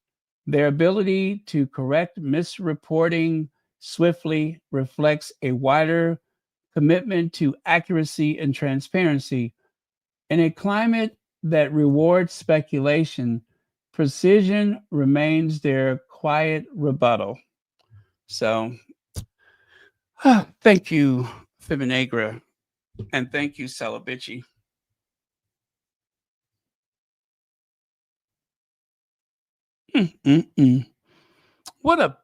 Their ability to correct misreporting swiftly reflects a wider commitment to accuracy and transparency. In a climate that rewards speculation, precision remains their quiet rebuttal. So, thank you, Fibinagra, and thank you, Salabici. Mm-mm-mm. What a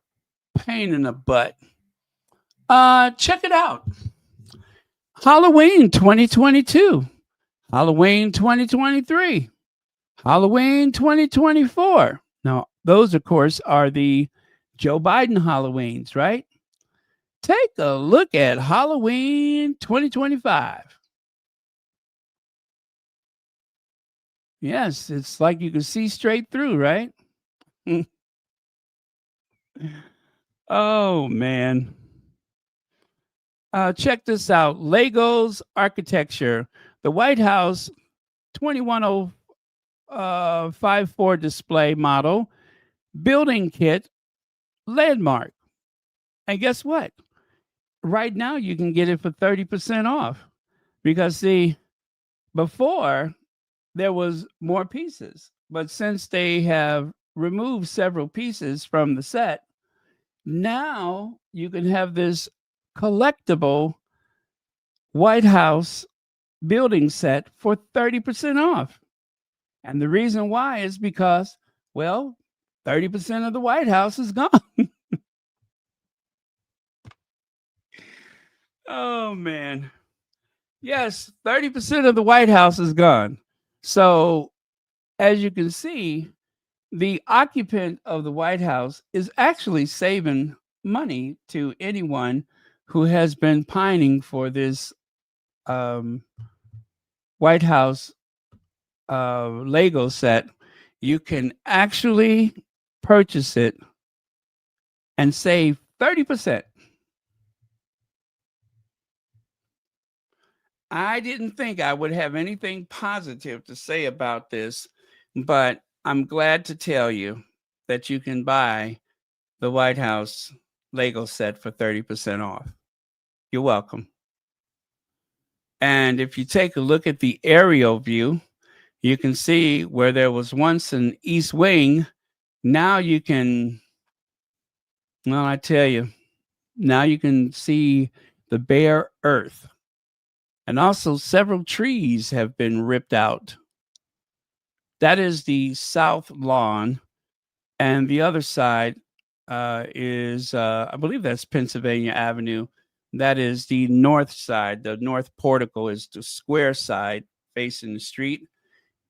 pain in the butt. Check it out. Halloween 2022, Halloween 2023, Halloween 2024. Now, those, of course, are the Joe Biden Halloweens, right? Take a look at Halloween 2025. Yes, it's like you can see straight through, right? Oh, man. Check this out Legos architecture. The White House 21054 display model, building kit, landmark. And guess what? Right now, you can get it for 30% off because, see, before there was more pieces, but since they have removed several pieces from the set, now you can have this collectible White House building set for 30% off. And the reason why is because, well, 30% of the White House is gone. Oh, man. Yes, 30% of the White House is gone. So, as you can see, the occupant of the White House is actually saving money to anyone who has been pining for this um, White House Lego set. You can actually purchase it and save 30%. I didn't think I would have anything positive to say about this, but I'm glad to tell you that you can buy the White House Lego set for 30% off. You're welcome. And if you take a look at the aerial view, you can see where there was once an east wing. Now you can, well, I tell you, now you can see the bare earth. And also, several trees have been ripped out. That is the south lawn. And the other side is, I believe that's Pennsylvania Avenue. That is the north side. The north portico is the square side facing the street.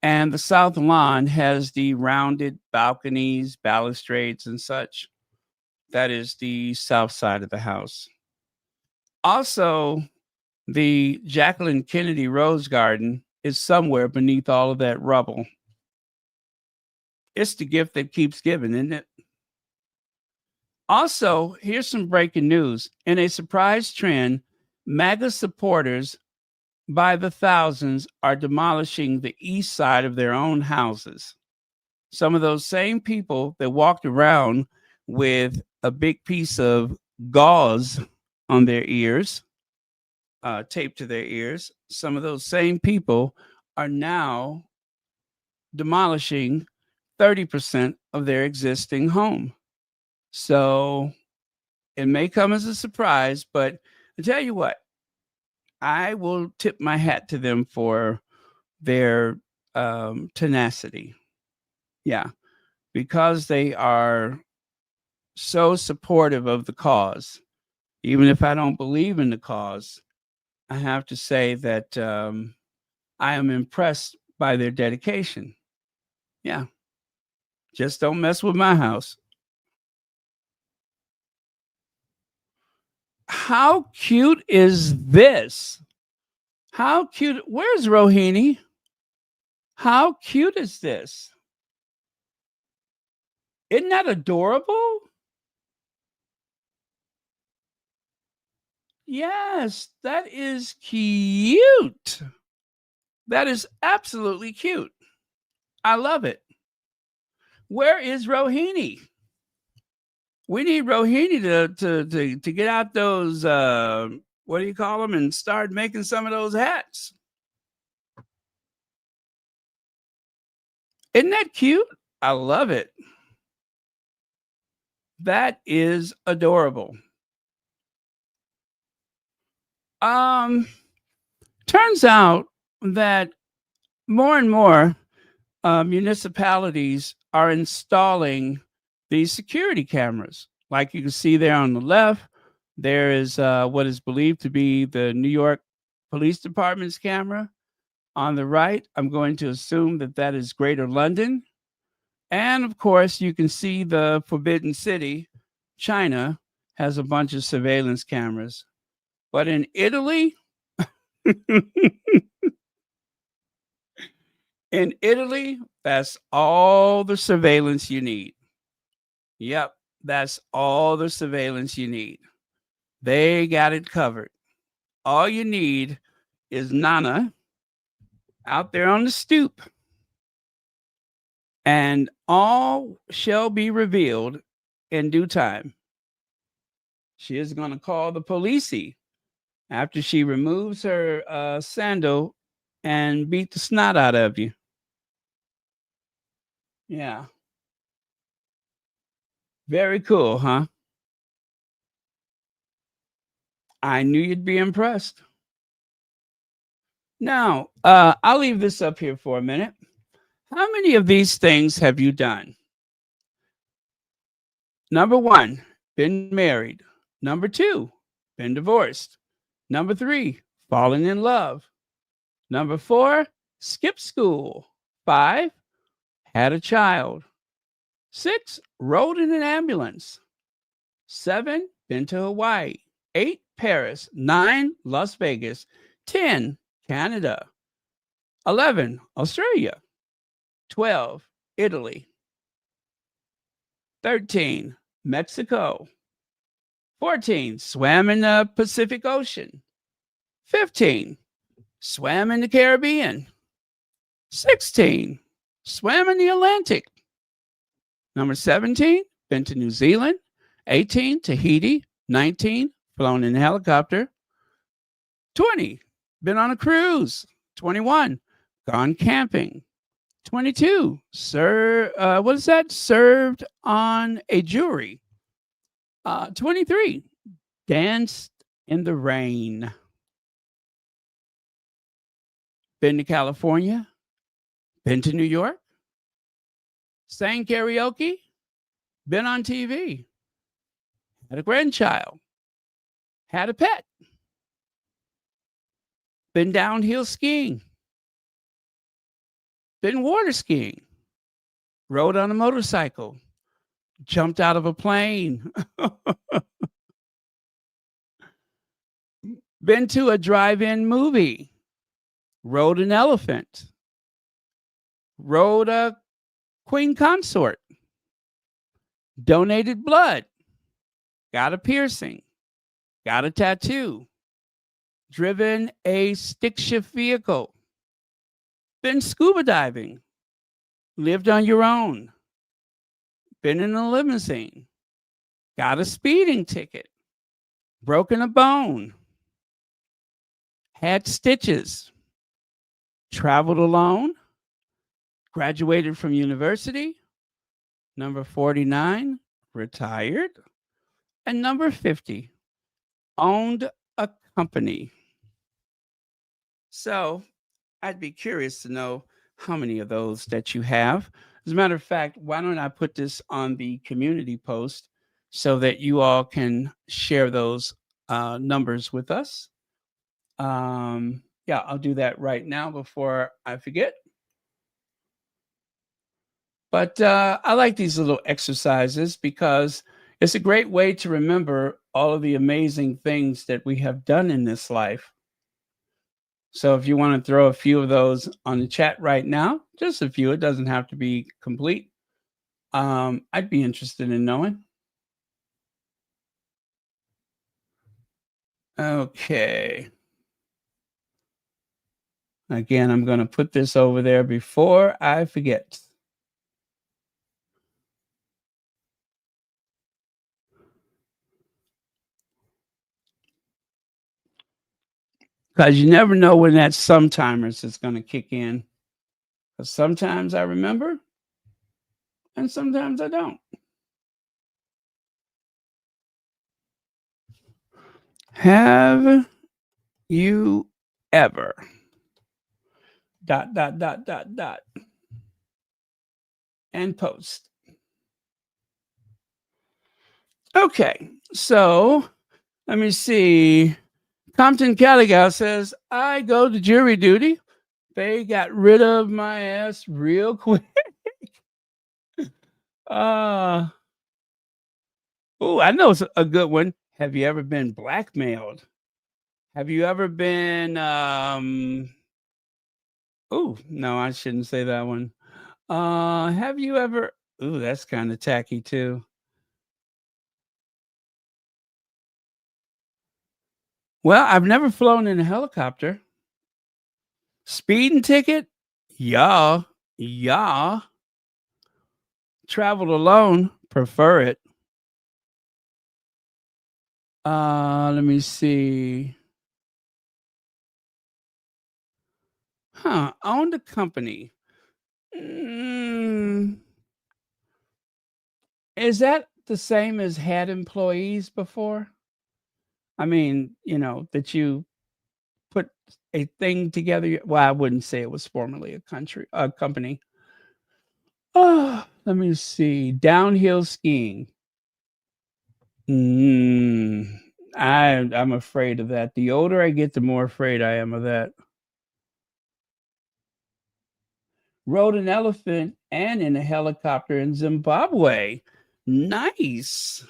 And the south lawn has the rounded balconies, balustrades, and such. That is the south side of the house. Also, the Jacqueline Kennedy Rose Garden is somewhere beneath all of that rubble. It's the gift that keeps giving, isn't it? Also, here's some breaking news. In a surprise trend, MAGA supporters by the thousands are demolishing the east side of their own houses. Some of those same people that walked around with a big piece of gauze on their ears, taped to their ears, some of those same people are now demolishing 30% of their existing home. So it may come as a surprise, but I tell you what, I will tip my hat to them for their tenacity. Yeah, because they are so supportive of the cause. Even if I don't believe in the cause, I have to say that I am impressed by their dedication. Yeah, just don't mess with my house. How cute is this? How cute? Where's Rohini? How cute is this? Isn't that adorable? Yes, that is cute. That is absolutely cute. I love it. Where is Rohini? We need Rohini to get out those what do you call them and start making some of those hats. Isn't that cute? I love it. That is adorable. Um, turns out that more and more municipalities are installing these security cameras. Like you can see there on the left, there is what is believed to be the New York Police Department's camera. On the right, I'm going to assume that that is Greater London. And of course, you can see the Forbidden City, China, has a bunch of surveillance cameras. But in Italy, in Italy, that's all the surveillance you need. Yep, that's all the surveillance you need. They got it covered. All you need is Nana out there on the stoop, and all shall be revealed in due time. She is going to call the police after she removes her sandal and beat the snot out of you. Yeah. Very cool, huh? I knew you'd be impressed. Now, I'll leave this up here for a minute. How many of these things have you done? Number one, been married. Number two, been divorced. Number three, fallen in love. Number four, skipped school. Five, had a child. Six, rode in an ambulance. Seven, been to Hawaii. Eight, Paris. Nine, Las Vegas. 10, Canada. 11, Australia. 12, Italy. 13, Mexico. 14, swam in the Pacific Ocean. 15, swam in the Caribbean. 16, swam in the Atlantic. Number 17, been to New Zealand. 18, Tahiti. 19, flown in a helicopter. 20, been on a cruise. 21, gone camping. 22, what is that? Served on a jury. 23, danced in the rain. Been to California. Been to New York. Sang karaoke. Been on TV. Had a grandchild. Had a pet. Been downhill skiing. Been water skiing. Rode on a motorcycle. Jumped out of a plane. Been to a drive-in movie. Rode an elephant. Rode a queen consort. Donated blood. Got a piercing. Got a tattoo. Driven a stick shift vehicle. Been scuba diving. Lived on your own. Been in a limousine. Got a speeding ticket. Broken a bone. Had stitches. Traveled alone. Graduated from university. Number 49, retired. And number 50, owned a company. So I'd be curious to know how many of those that you have. As a matter of fact, why don't I put this on the community post so that you all can share those numbers with us? Yeah, I'll do that right now before I forget. But I like these little exercises because it's a great way to remember all of the amazing things that we have done in this life. So if you want to throw a few of those on the chat right now, just a few, it doesn't have to be complete. I'd be interested in knowing. Okay. Again, I'm going to put this over there before I forget. Because you never know when that sometimers is going to kick in. Because sometimes I remember and sometimes I don't. Have you ever dot and post? Okay, so let me see. Compton Caligal says, I go to jury duty. They got rid of my ass real quick. Oh, I know it's a good one. Have you ever been blackmailed? Have you ever been no, I shouldn't say that one. Have you ever that's kind of tacky too. Well, I've never flown in a helicopter. Speeding ticket? Yeah. Yeah. Traveled alone. Prefer it. Let me see. Owned a company. Is that the same as had employees before? I mean, that you put a thing together. Well, I wouldn't say it was formerly a company. Oh, let me see. Downhill skiing. Mm, I'm afraid of that. The older I get, the more afraid I am of that. Rode an elephant and in a helicopter in Zimbabwe. Nice.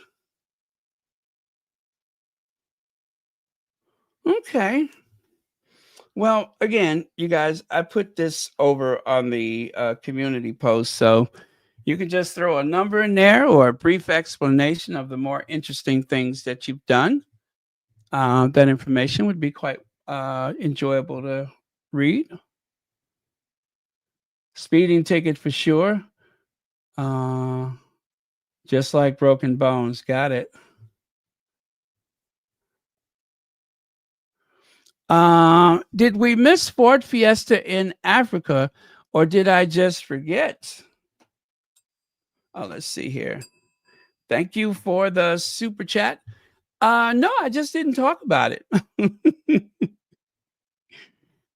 Okay. Well, again, you guys, I put this over on the community post, so you can just throw a number in there or a brief explanation of the more interesting things that you've done. That information would be quite enjoyable to read. Speeding ticket for sure. Uh, just like broken bones. Got it. Did we miss Ford Fiesta in Africa or did I just forget? Oh, let's see here. Thank you for the super chat. No, I just didn't talk about it.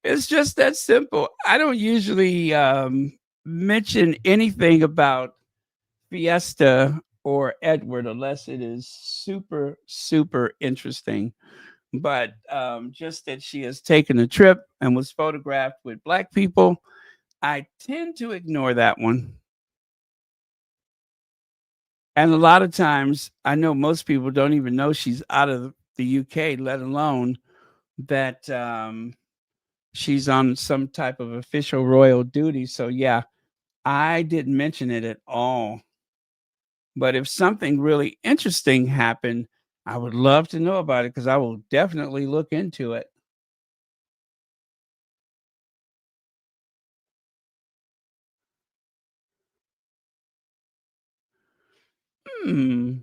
It's just that simple. I don't usually mention anything about Fiesta or Edward unless it is super, super interesting. But just that she has taken a trip and was photographed with Black people, I tend to ignore that one. And a lot of times, I know most people don't even know she's out of the UK, let alone that she's on some type of official royal duty. So, yeah, I didn't mention it at all. But if something really interesting happened, I would love to know about it because I will definitely look into it. Hmm.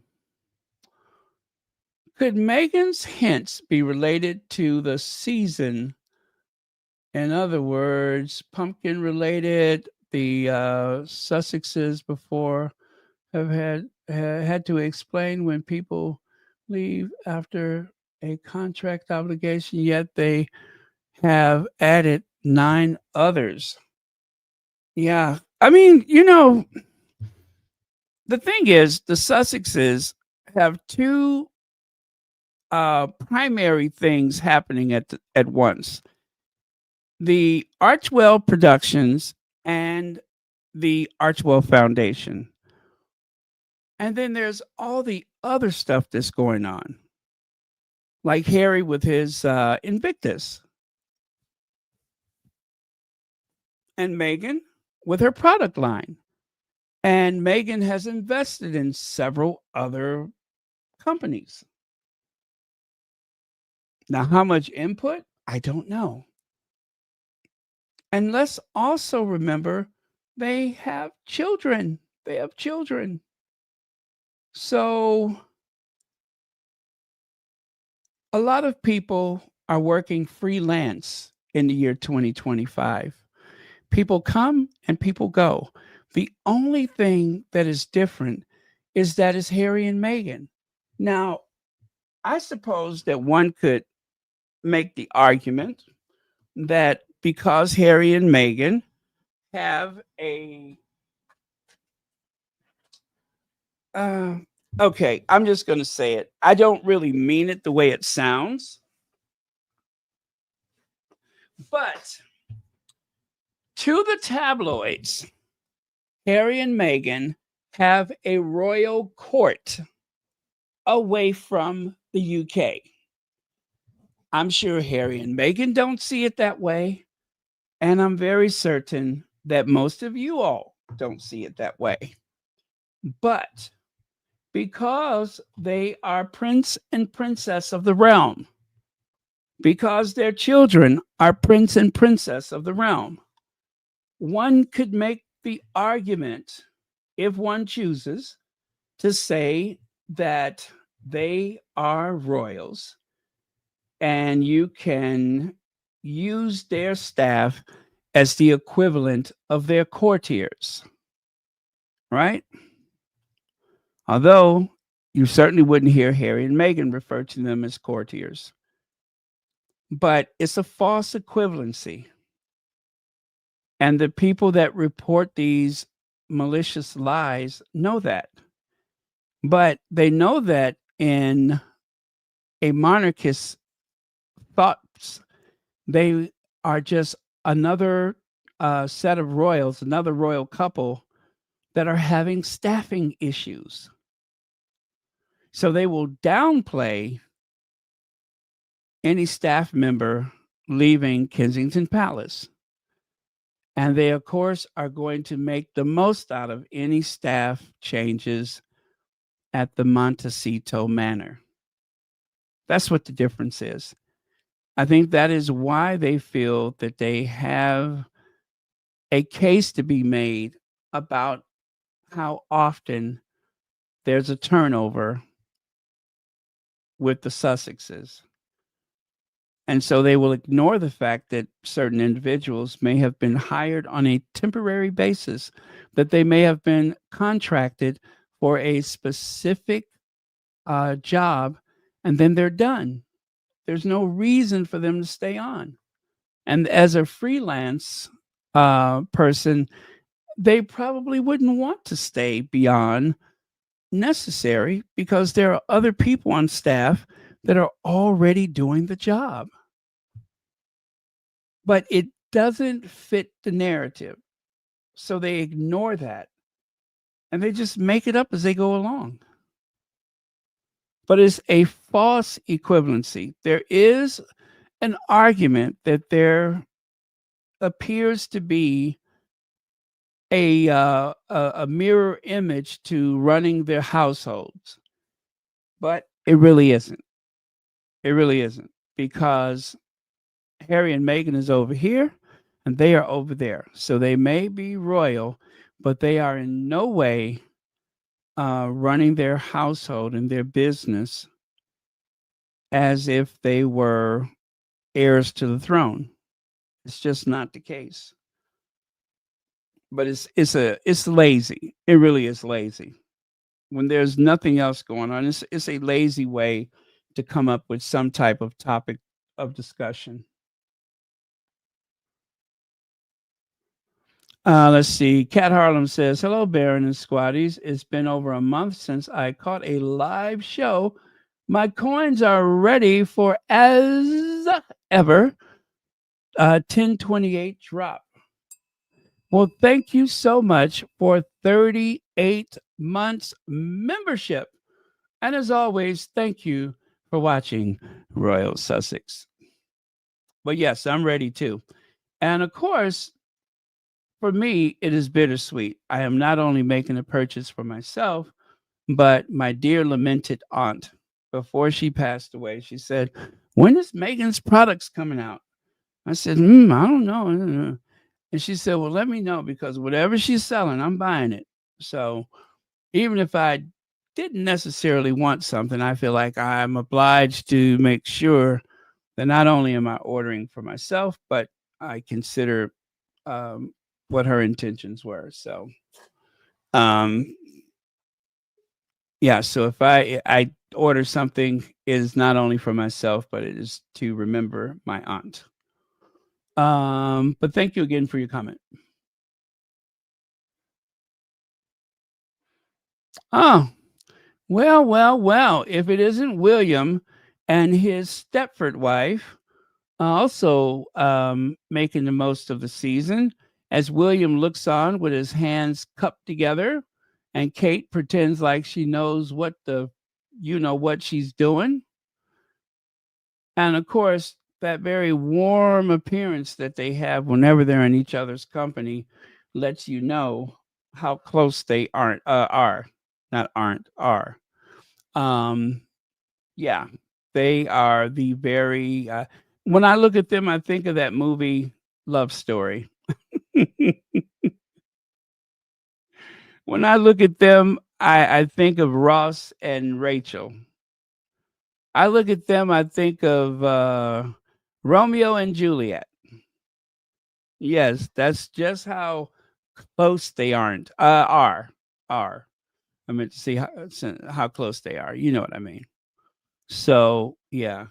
Could Megan's hints be related to the season? In other words, pumpkin related, the Sussexes before have had to explain when people leave after a contract obligation, yet they have added 9 others. Yeah. I mean, the thing is, the Sussexes have 2 primary things happening at once. The Archwell Productions and the Archwell Foundation. And then there's all the other stuff that's going on, like Harry with his Invictus and Meghan with her product line. And Meghan has invested in several other companies. Now, how much input? I don't know. And let's also remember they have children. They have children. So a lot of people are working freelance in the year 2025. People come and people go. The only thing that is different is that it's Harry and Meghan. Now, I suppose that one could make the argument that because Harry and Meghan have a uh, okay, I'm just going to say it. I don't really mean it the way it sounds, but to the tabloids, Harry and Meghan have a royal court away from the UK. I'm sure Harry and Meghan don't see it that way. And I'm very certain that most of you all don't see it that way. But because they are prince and princess of the realm, because their children are prince and princess of the realm, one could make the argument, if one chooses, to say that they are royals and you can use their staff as the equivalent of their courtiers, right? Although you certainly wouldn't hear Harry and Meghan refer to them as courtiers. But it's a false equivalency. And the people that report these malicious lies know that. But they know that in a monarchist thoughts, they are just another set of royals, another royal couple that are having staffing issues. So they will downplay any staff member leaving Kensington Palace. And they, of course, are going to make the most out of any staff changes at the Montecito Manor. That's what the difference is. I think that is why they feel that they have a case to be made about how often there's a turnover with the Sussexes. And so they will ignore the fact that certain individuals may have been hired on a temporary basis, that they may have been contracted for a specific job, and then they're done. There's no reason for them to stay on. And as a freelance person, they probably wouldn't want to stay beyond necessary because there are other people on staff that are already doing the job. But it doesn't fit the narrative. So they ignore that and they just make it up as they go along. But it's a false equivalency. There is an argument that there appears to be a mirror image to running their households, but it really isn't. It really isn't, because Harry and Meghan is over here and they are over there. So they may be royal, but they are in no way running their household and their business as if they were heirs to the throne. It's just not the case. But it's lazy. It really is lazy. When there's nothing else going on, it's a lazy way to come up with some type of topic of discussion. Let's see. Cat Harlem says, "Hello, Baron and Squatties. It's been over a month since I caught a live show. My coins are ready for as ever 1028 drop. Well, thank you so much for 38 months membership. And as always, thank you for watching Royal Sussex." But yes, I'm ready too. And of course, for me, it is bittersweet. I am not only making a purchase for myself, but my dear lamented aunt, before she passed away, she said, "When is Meghan's products coming out?" I said, I don't know. And she said, "Well, let me know, because whatever she's selling, I'm buying it." So even if I didn't necessarily want something, I feel like I'm obliged to make sure that not only am I ordering for myself, but I consider um, what her intentions were. So, um, yeah. So if I order something, it is not only for myself, but it is to remember my aunt. But thank you again for your comment. Oh, well. If it isn't William and his Stepford wife, also making the most of the season, as William looks on with his hands cupped together, and Kate pretends like she knows what she's doing. And of course, that very warm appearance that they have whenever they're in each other's company lets you know how close they are, not aren't, are. Um, yeah, they are the very. When I look at them, I think of that movie Love Story. When I look at them, I think of Ross and Rachel. I look at them, I think of Romeo and Juliet. Yes, that's just how close they aren't. Are. I meant to see how close they are. You know what I mean. So yeah,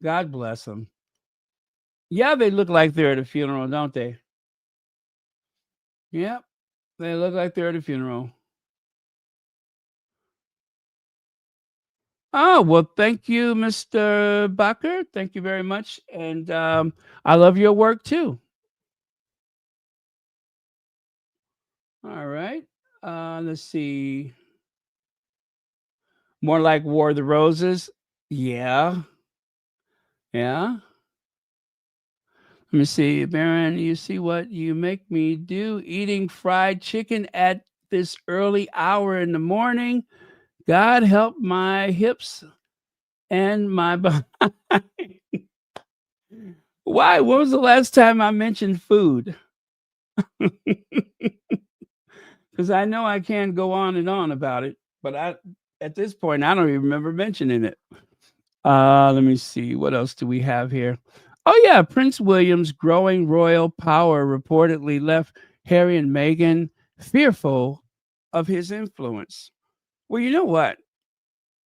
God bless them. Yeah, they look like they're at a funeral, don't they? Yep. They look like they're at a funeral. Oh, well, thank you, Mr. Bucker. Thank you very much. And I love your work too. All right. Let's see. More like War of the Roses. Yeah. Yeah. Let me see. Baron, you see what you make me do? Eating fried chicken at this early hour in the morning. God help my hips and my behind. Why? When was the last time I mentioned food? Because I know I can't go on and on about it, but at this point I don't even remember mentioning it. Let me see. What else do we have here? Oh yeah, Prince William's growing royal power reportedly left Harry and Meghan fearful of his influence. Well, you know what?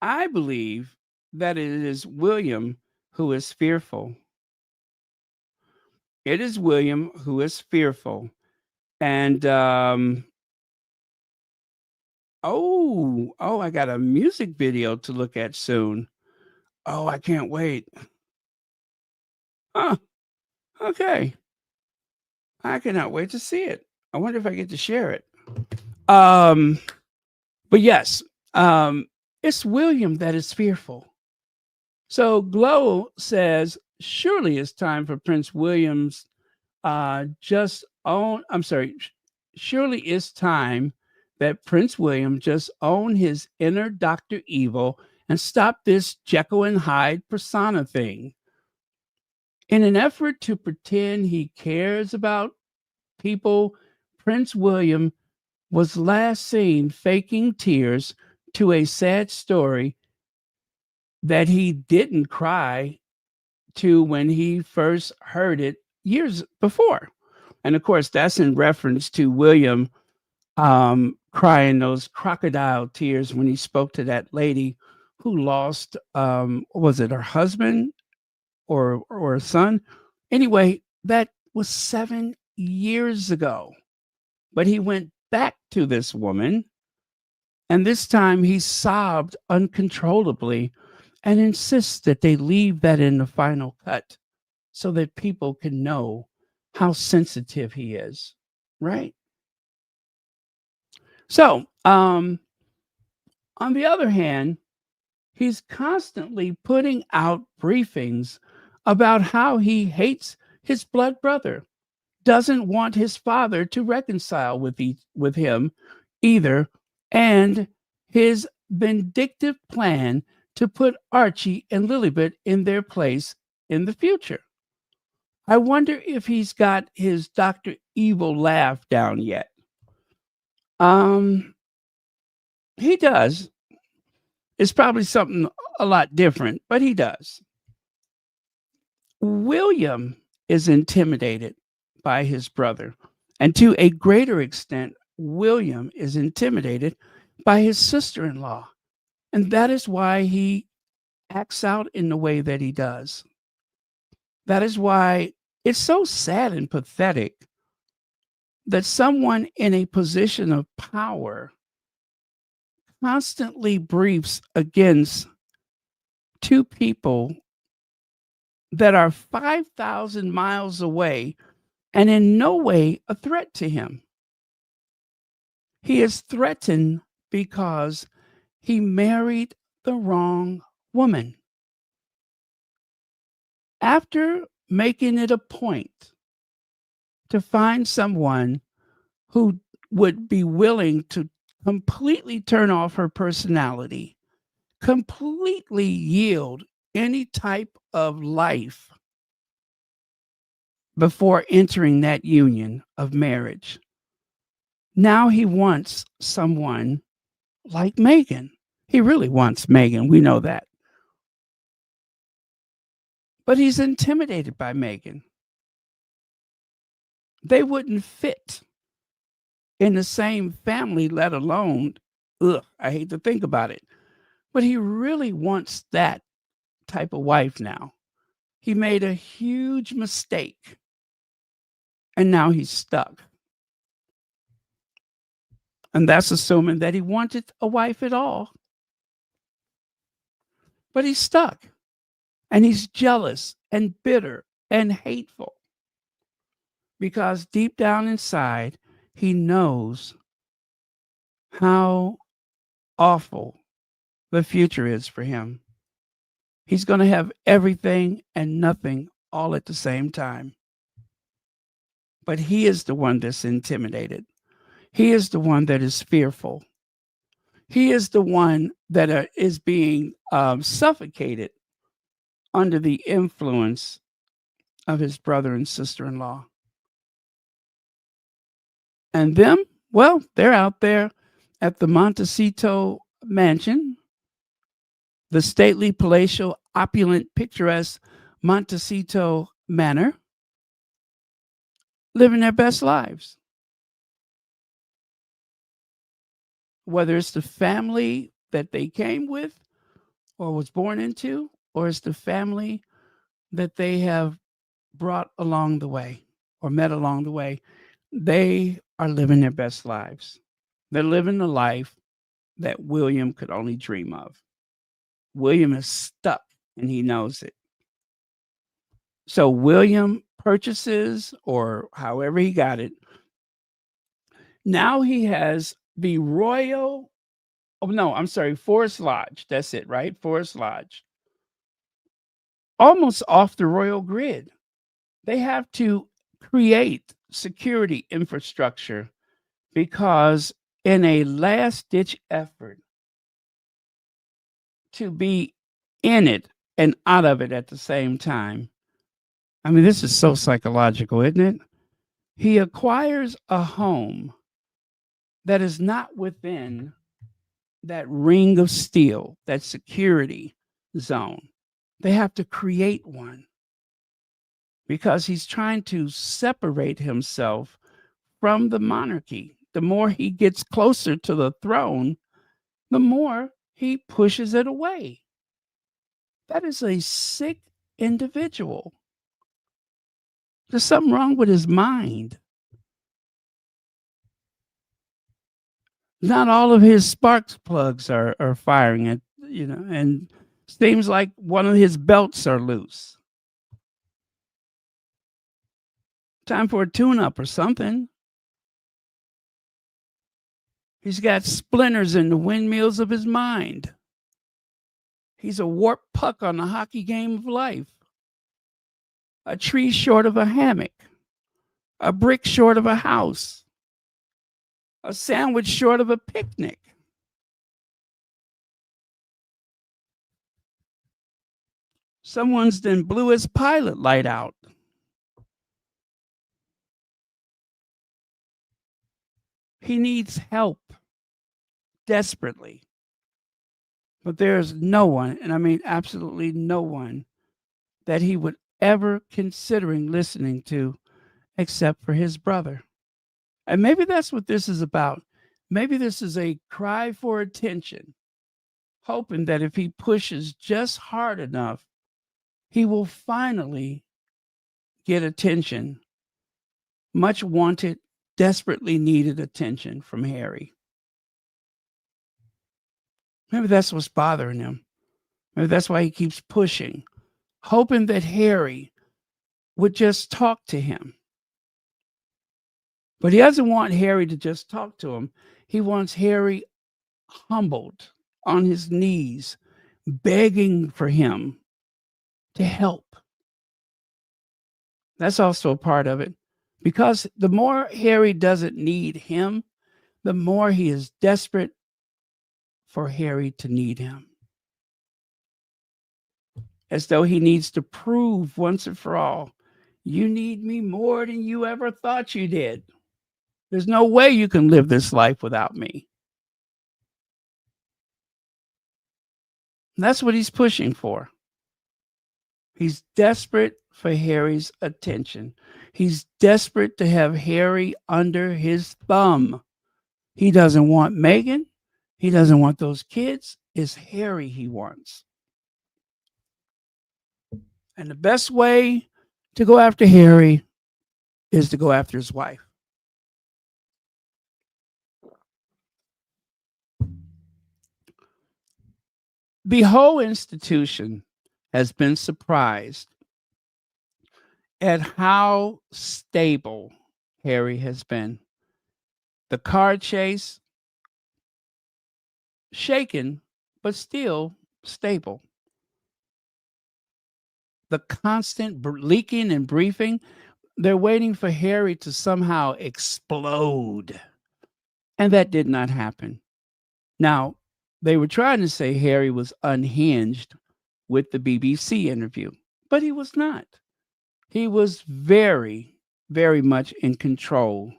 I believe that it is William who is fearful. It is William who is fearful. And I got a music video to look at soon. Oh, I can't wait. Huh, okay. I cannot wait to see it. I wonder if I get to share it. Um, but yes, it's William that is fearful. So Glow says, surely it's time for Prince William's just own. I'm sorry. Surely it's time that Prince William just own his inner Dr. Evil and stop this Jekyll and Hyde persona thing. In an effort to pretend he cares about people, Prince William was last seen faking tears to a sad story that he didn't cry to when he first heard it years before. And of course, that's in reference to William crying those crocodile tears when he spoke to that lady who lost, was it her husband or a son? Anyway, that was 7 years ago. But he went back to this woman, and this time he sobbed uncontrollably and insists that they leave that in the final cut so that people can know how sensitive he is, right? So, on the other hand, he's constantly putting out briefings about how he hates his blood brother, doesn't want his father to reconcile with him either, and his vindictive plan to put Archie and Lilibet in their place in the future. I wonder if he's got his Dr. Evil laugh down yet. Um, he does. It's probably something a lot different, but he does. William is intimidated by his brother, and to a greater extent, William is intimidated by his sister in law. And that is why he acts out in the way that he does. That is why it's so sad and pathetic that someone in a position of power constantly briefs against two people that are 5,000 miles away and in no way a threat to him. He is threatened because he married the wrong woman. After making it a point to find someone who would be willing to completely turn off her personality, completely yield any type of life before entering that union of marriage. Now he wants someone like Meghan. He really wants Meghan. We know that. But he's intimidated by Meghan. They wouldn't fit in the same family, let alone, ugh, I hate to think about it. But he really wants that type of wife now. He made a huge mistake and now he's stuck. And that's assuming that he wanted a wife at all. But he's stuck and he's jealous and bitter and hateful because deep down inside, he knows how awful the future is for him. He's going to have everything and nothing all at the same time. But he is the one that's intimidated. He is the one that is fearful. He is the one that is being suffocated under the influence of his brother and sister in law. And them, well, they're out there at the Montecito mansion, the stately, palatial, opulent, picturesque Montecito manor, living their best lives. Whether it's the family that they came with or was born into, or it's the family that they have brought along the way or met along the way, they are living their best lives. They're living the life that William could only dream of. William is stuck and he knows it. So William purchases, or however he got it, now he has the Royal, oh no, I'm sorry, Forest Lodge. That's it, right? Forest Lodge. Almost off the royal grid. They have to create security infrastructure because, in a last ditch effort to be in it and out of it at the same time. I mean, this is so psychological, isn't it? He acquires a home that is not within that ring of steel, that security zone. They have to create one because he's trying to separate himself from the monarchy. The more he gets closer to the throne, the more he pushes it away. That is a sick individual. There's something wrong with his mind. Not all of his spark plugs are firing it, and seems like one of his belts are loose. Time for a tune up or something. He's got splinters in the windmills of his mind. He's a warped puck on the hockey game of life. A tree short of a hammock. A brick short of a house. A sandwich short of a picnic. Someone's then blew his pilot light out. He needs help desperately. But there's no one, and I mean absolutely no one, that he would ever considering listening to except for his brother. And maybe that's what this is about. Maybe this is a cry for attention, hoping that if he pushes just hard enough, he will finally get attention, much wanted, desperately needed attention from Harry. Maybe that's what's bothering him. Maybe that's why he keeps pushing, hoping that Harry would just talk to him. But he doesn't want Harry to just talk to him. He wants Harry humbled on his knees, begging for him to help. That's also a part of it. Because the more Harry doesn't need him, the more he is desperate for Harry to need him. As though he needs to prove once and for all, you need me more than you ever thought you did. There's no way you can live this life without me. And that's what he's pushing for. He's desperate for Harry's attention. He's desperate to have Harry under his thumb. He doesn't want Meghan. He doesn't want those kids. It's Harry he wants. And the best way to go after Harry is to go after his wife. The whole institution has been surprised at how stable Harry has been. The car chase, shaken, but still stable. The constant leaking and briefing, they're waiting for Harry to somehow explode. And that did not happen. Now, they were trying to say Harry was unhinged with the BBC interview, but he was not. He was very, very much in control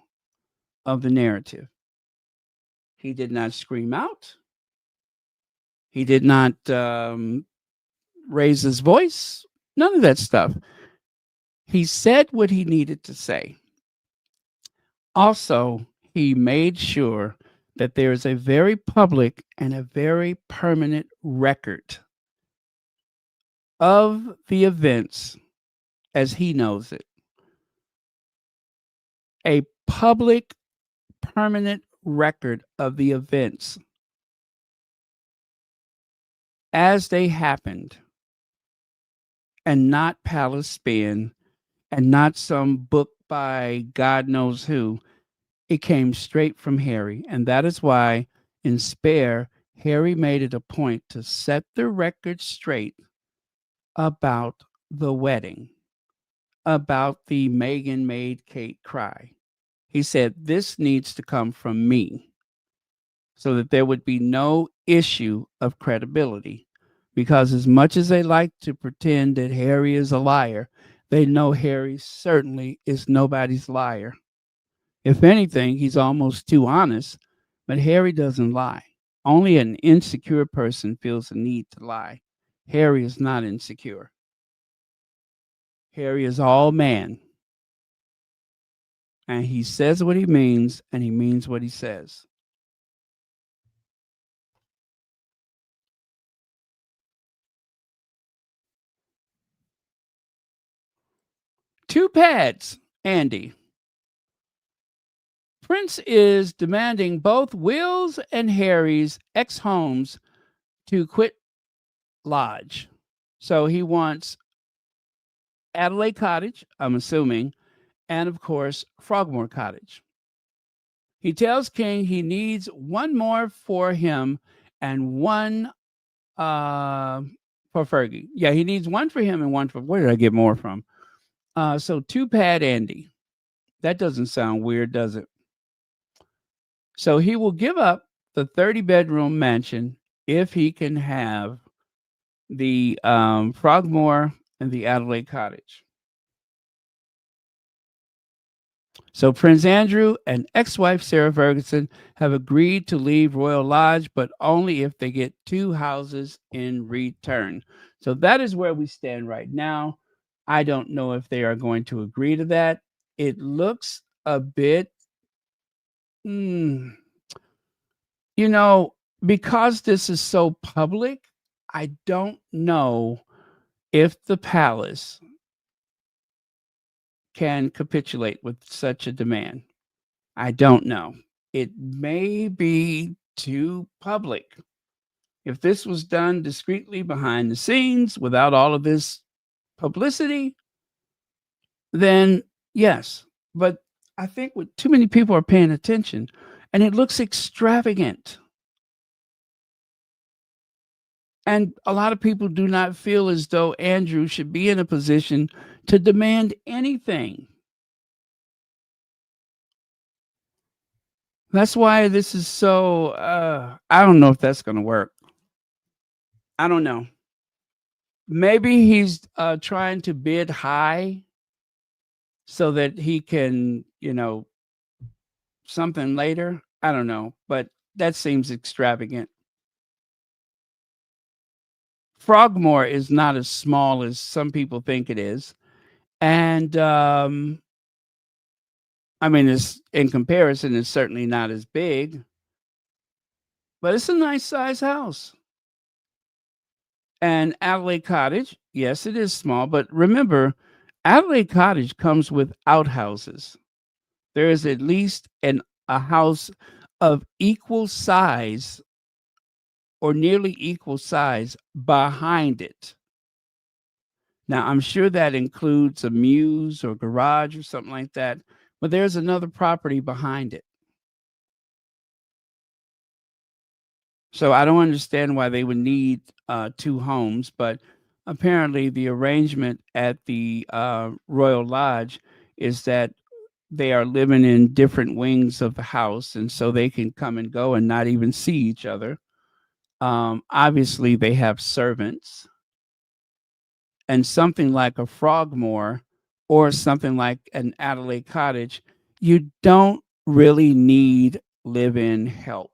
of the narrative. He did not scream out. He did not raise his voice. None of that stuff. He said what he needed to say. Also, he made sure that there is a very public and a very permanent record of the events as he knows it. A public, permanent record of the events as they happened, and not palace spin, and not some book by God knows who. It came straight from Harry. And that is why in Spare, Harry made it a point to set the record straight about the wedding, about the Meghan made Kate cry. He said, this needs to come from me so that there would be no issue of credibility. Because as much as they like to pretend that Harry is a liar, they know Harry certainly is nobody's liar. If anything, he's almost too honest, but Harry doesn't lie. Only an insecure person feels the need to lie. Harry is not insecure. Harry is all man. And he says what he means, and he means what he says. Two pads, Andy. Prince is demanding both Will's and Harry's ex homes to quit lodge. So he wants Adelaide Cottage, I'm assuming, and of course, Frogmore Cottage. He tells King he needs one more for him and one for Fergie. Yeah, he needs one for him and one for, where did I get more from? So two pad Andy. That doesn't sound weird, does it? So he will give up the 30-bedroom mansion if he can have the Frogmore and the Adelaide Cottage. So Prince Andrew and ex-wife Sarah Ferguson have agreed to leave Royal Lodge, but only if they get two houses in return. So that is where we stand right now. I don't know if they are going to agree to that. It looks a bit, you know, because this is so public, I don't know if the palace can capitulate with such a demand. I don't know. It may be too public. If this was done discreetly behind the scenes without all of this publicity, then yes. But I think with too many people are paying attention and it looks extravagant. And a lot of people do not feel as though Andrew should be in a position to demand anything. That's why this is so, I don't know if that's going to work. I don't know. Maybe he's trying to bid high so that he can, something later. I don't know, but that seems extravagant. Frogmore is not as small as some people think it is. And I mean, it's in comparison, it's certainly not as big, but it's a nice size house. And Adelaide Cottage, yes, it is small, but remember, Adelaide Cottage comes with outhouses. There is at least a house of equal size or nearly equal size behind it. Now, I'm sure that includes a mews or garage or something like that, but there's another property behind it. So I don't understand why they would need two homes, but apparently the arrangement at the Royal Lodge is that they are living in different wings of the house, and so they can come and go and not even see each other. Obviously, they have servants, and something like a Frogmore or something like an Adelaide Cottage, you don't really need live-in help.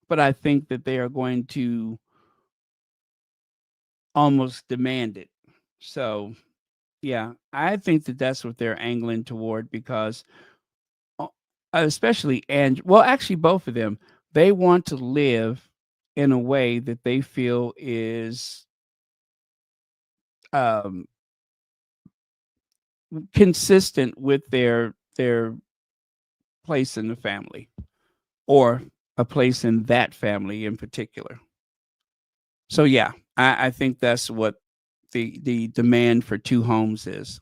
But I think that they are going to almost demand it. So, yeah, I think that that's what they're angling toward because, uh, especially and well, actually, both of them, they want to live in a way that they feel is um, consistent with their place in the family or a place in that family in particular. So, yeah, I think that's what the demand for two homes is.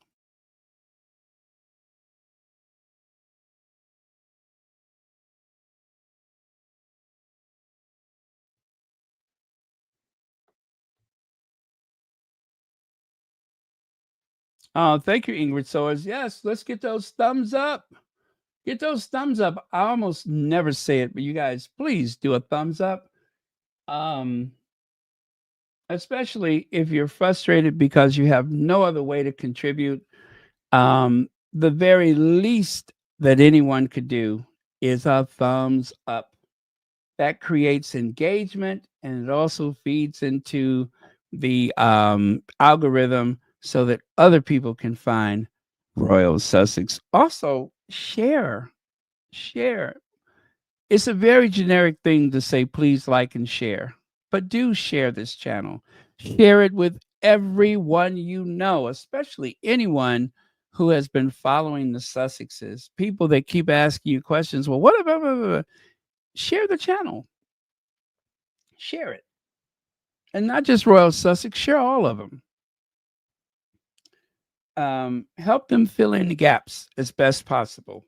Thank you, Ingrid Soers. Yes, let's get those thumbs up. Get those thumbs up. I almost never say it, but you guys, please do a thumbs up. Um, Especially if you're frustrated because you have no other way to contribute. The very least that anyone could do is a thumbs up. That creates engagement and it also feeds into the algorithm so that other people can find Royal Sussex. Also, share. It's a very generic thing to say, please like and share, but do share this channel. Share it with everyone you know, especially anyone who has been following the Sussexes, people that keep asking you questions. Well, what about? Share the channel, share it. And not just Royal Sussex, share all of them. Help them fill in the gaps as best possible.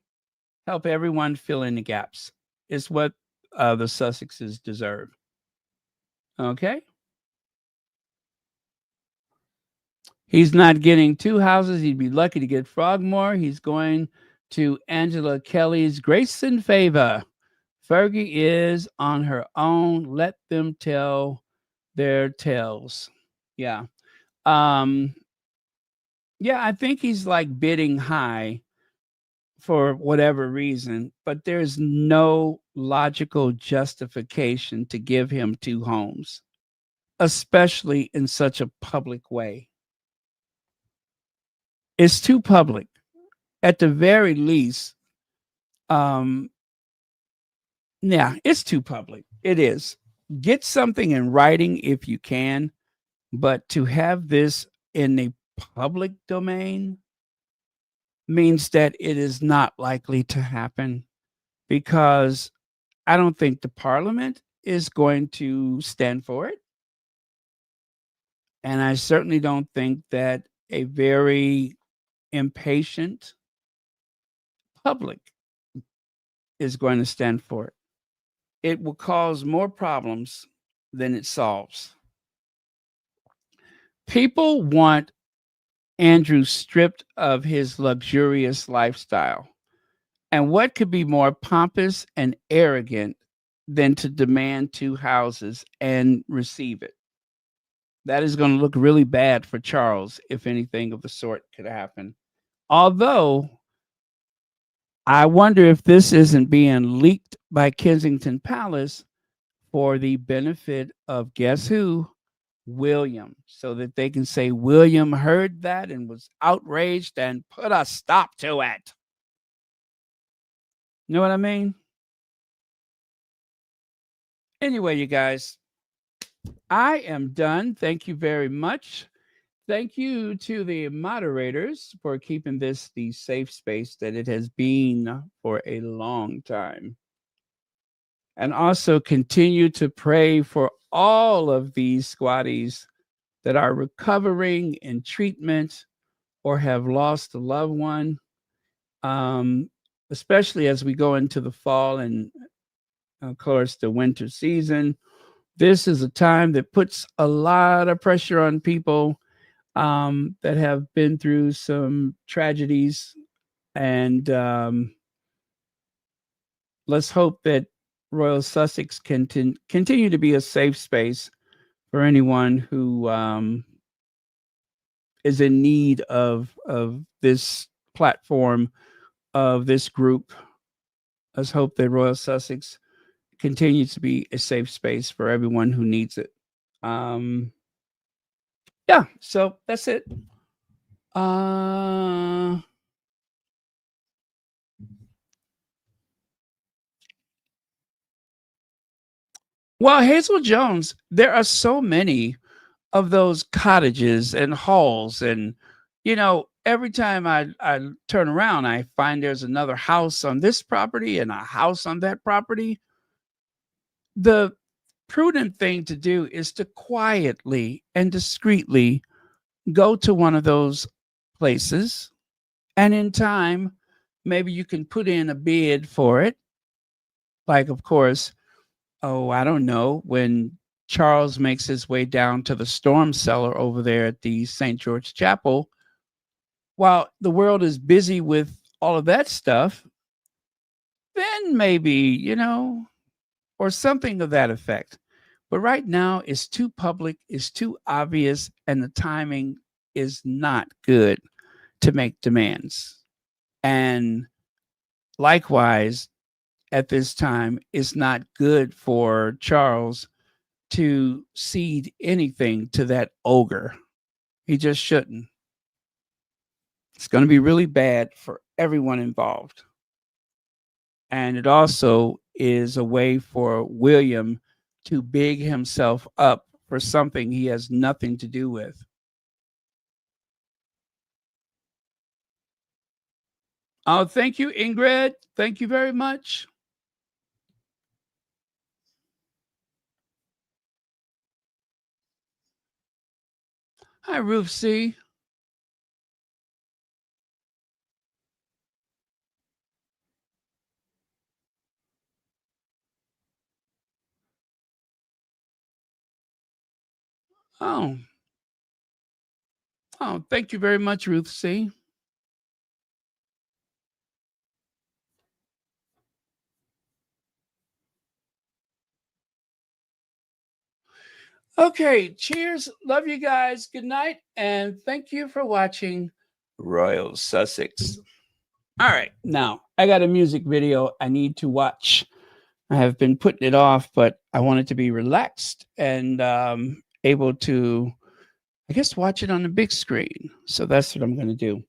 Help everyone fill in the gaps. It's what the Sussexes deserve. Okay? He's not getting two houses. He'd be lucky to get Frogmore. He's going to Angela Kelly's Grace and Favor. Fergie is on her own. Let them tell their tales. Yeah. Um, yeah, I think he's like bidding high for whatever reason, but there's no logical justification to give him two homes, especially in such a public way. It's too public. At the very least, um, yeah, it's too public. It is. Get something in writing if you can, but to have this in the public domain means that it is not likely to happen because I don't think the parliament is going to stand for it. And I certainly don't think that a very impatient public is going to stand for it. It will cause more problems than it solves. People want Andrew stripped of his luxurious lifestyle. And what could be more pompous and arrogant than to demand two houses and receive it? That is going to look really bad for Charles if anything of the sort could happen. Although, I wonder if this isn't being leaked by Kensington Palace for the benefit of guess who? William, so that they can say William heard that and was outraged and put a stop to it. You know what I mean? Anyway, you guys, I am done. Thank you very much. Thank you to the moderators for keeping this the safe space that it has been for a long time. And also continue to pray for all of these squatties that are recovering in treatment or have lost a loved one, um, especially as we go into the fall and, of course, the winter season. This is a time that puts a lot of pressure on people that have been through some tragedies. And let's hope that Royal Sussex can continue to be a safe space for anyone who is in need of this platform, of this group. Let's hope that Royal Sussex continues to be a safe space for everyone who needs it. Yeah, so that's it. Well, Hazel Jones, there are so many of those cottages and halls, and every time I turn around, I find there's another house on this property and a house on that property. The prudent thing to do is to quietly and discreetly go to one of those places, and in time, maybe you can put in a bid for it. Like, of course, oh, I don't know, when Charles makes his way down to the storm cellar over there at the St. George Chapel, while the world is busy with all of that stuff, then maybe, or something of that effect. But right now, it's too public, it's too obvious, and the timing is not good to make demands. And likewise, at this time, it's not good for Charles to cede anything to that ogre. He just shouldn't. It's going to be really bad for everyone involved. And it also is a way for William to big himself up for something he has nothing to do with. Oh, thank you, Ingrid. Thank you very much. Hi, Ruth C. Oh, thank you very much, Ruth C. Okay, cheers. Love you guys. Good night. And thank you for watching Royal Sussex. All right, now I got a music video I need to watch. I have been putting it off, but I wanted to be relaxed and able to, I guess, watch it on the big screen. So that's what I'm going to do.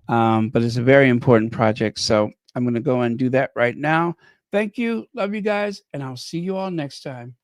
But it's a very important project. So I'm going to go and do that right now. Thank you. Love you guys. And I'll see you all next time.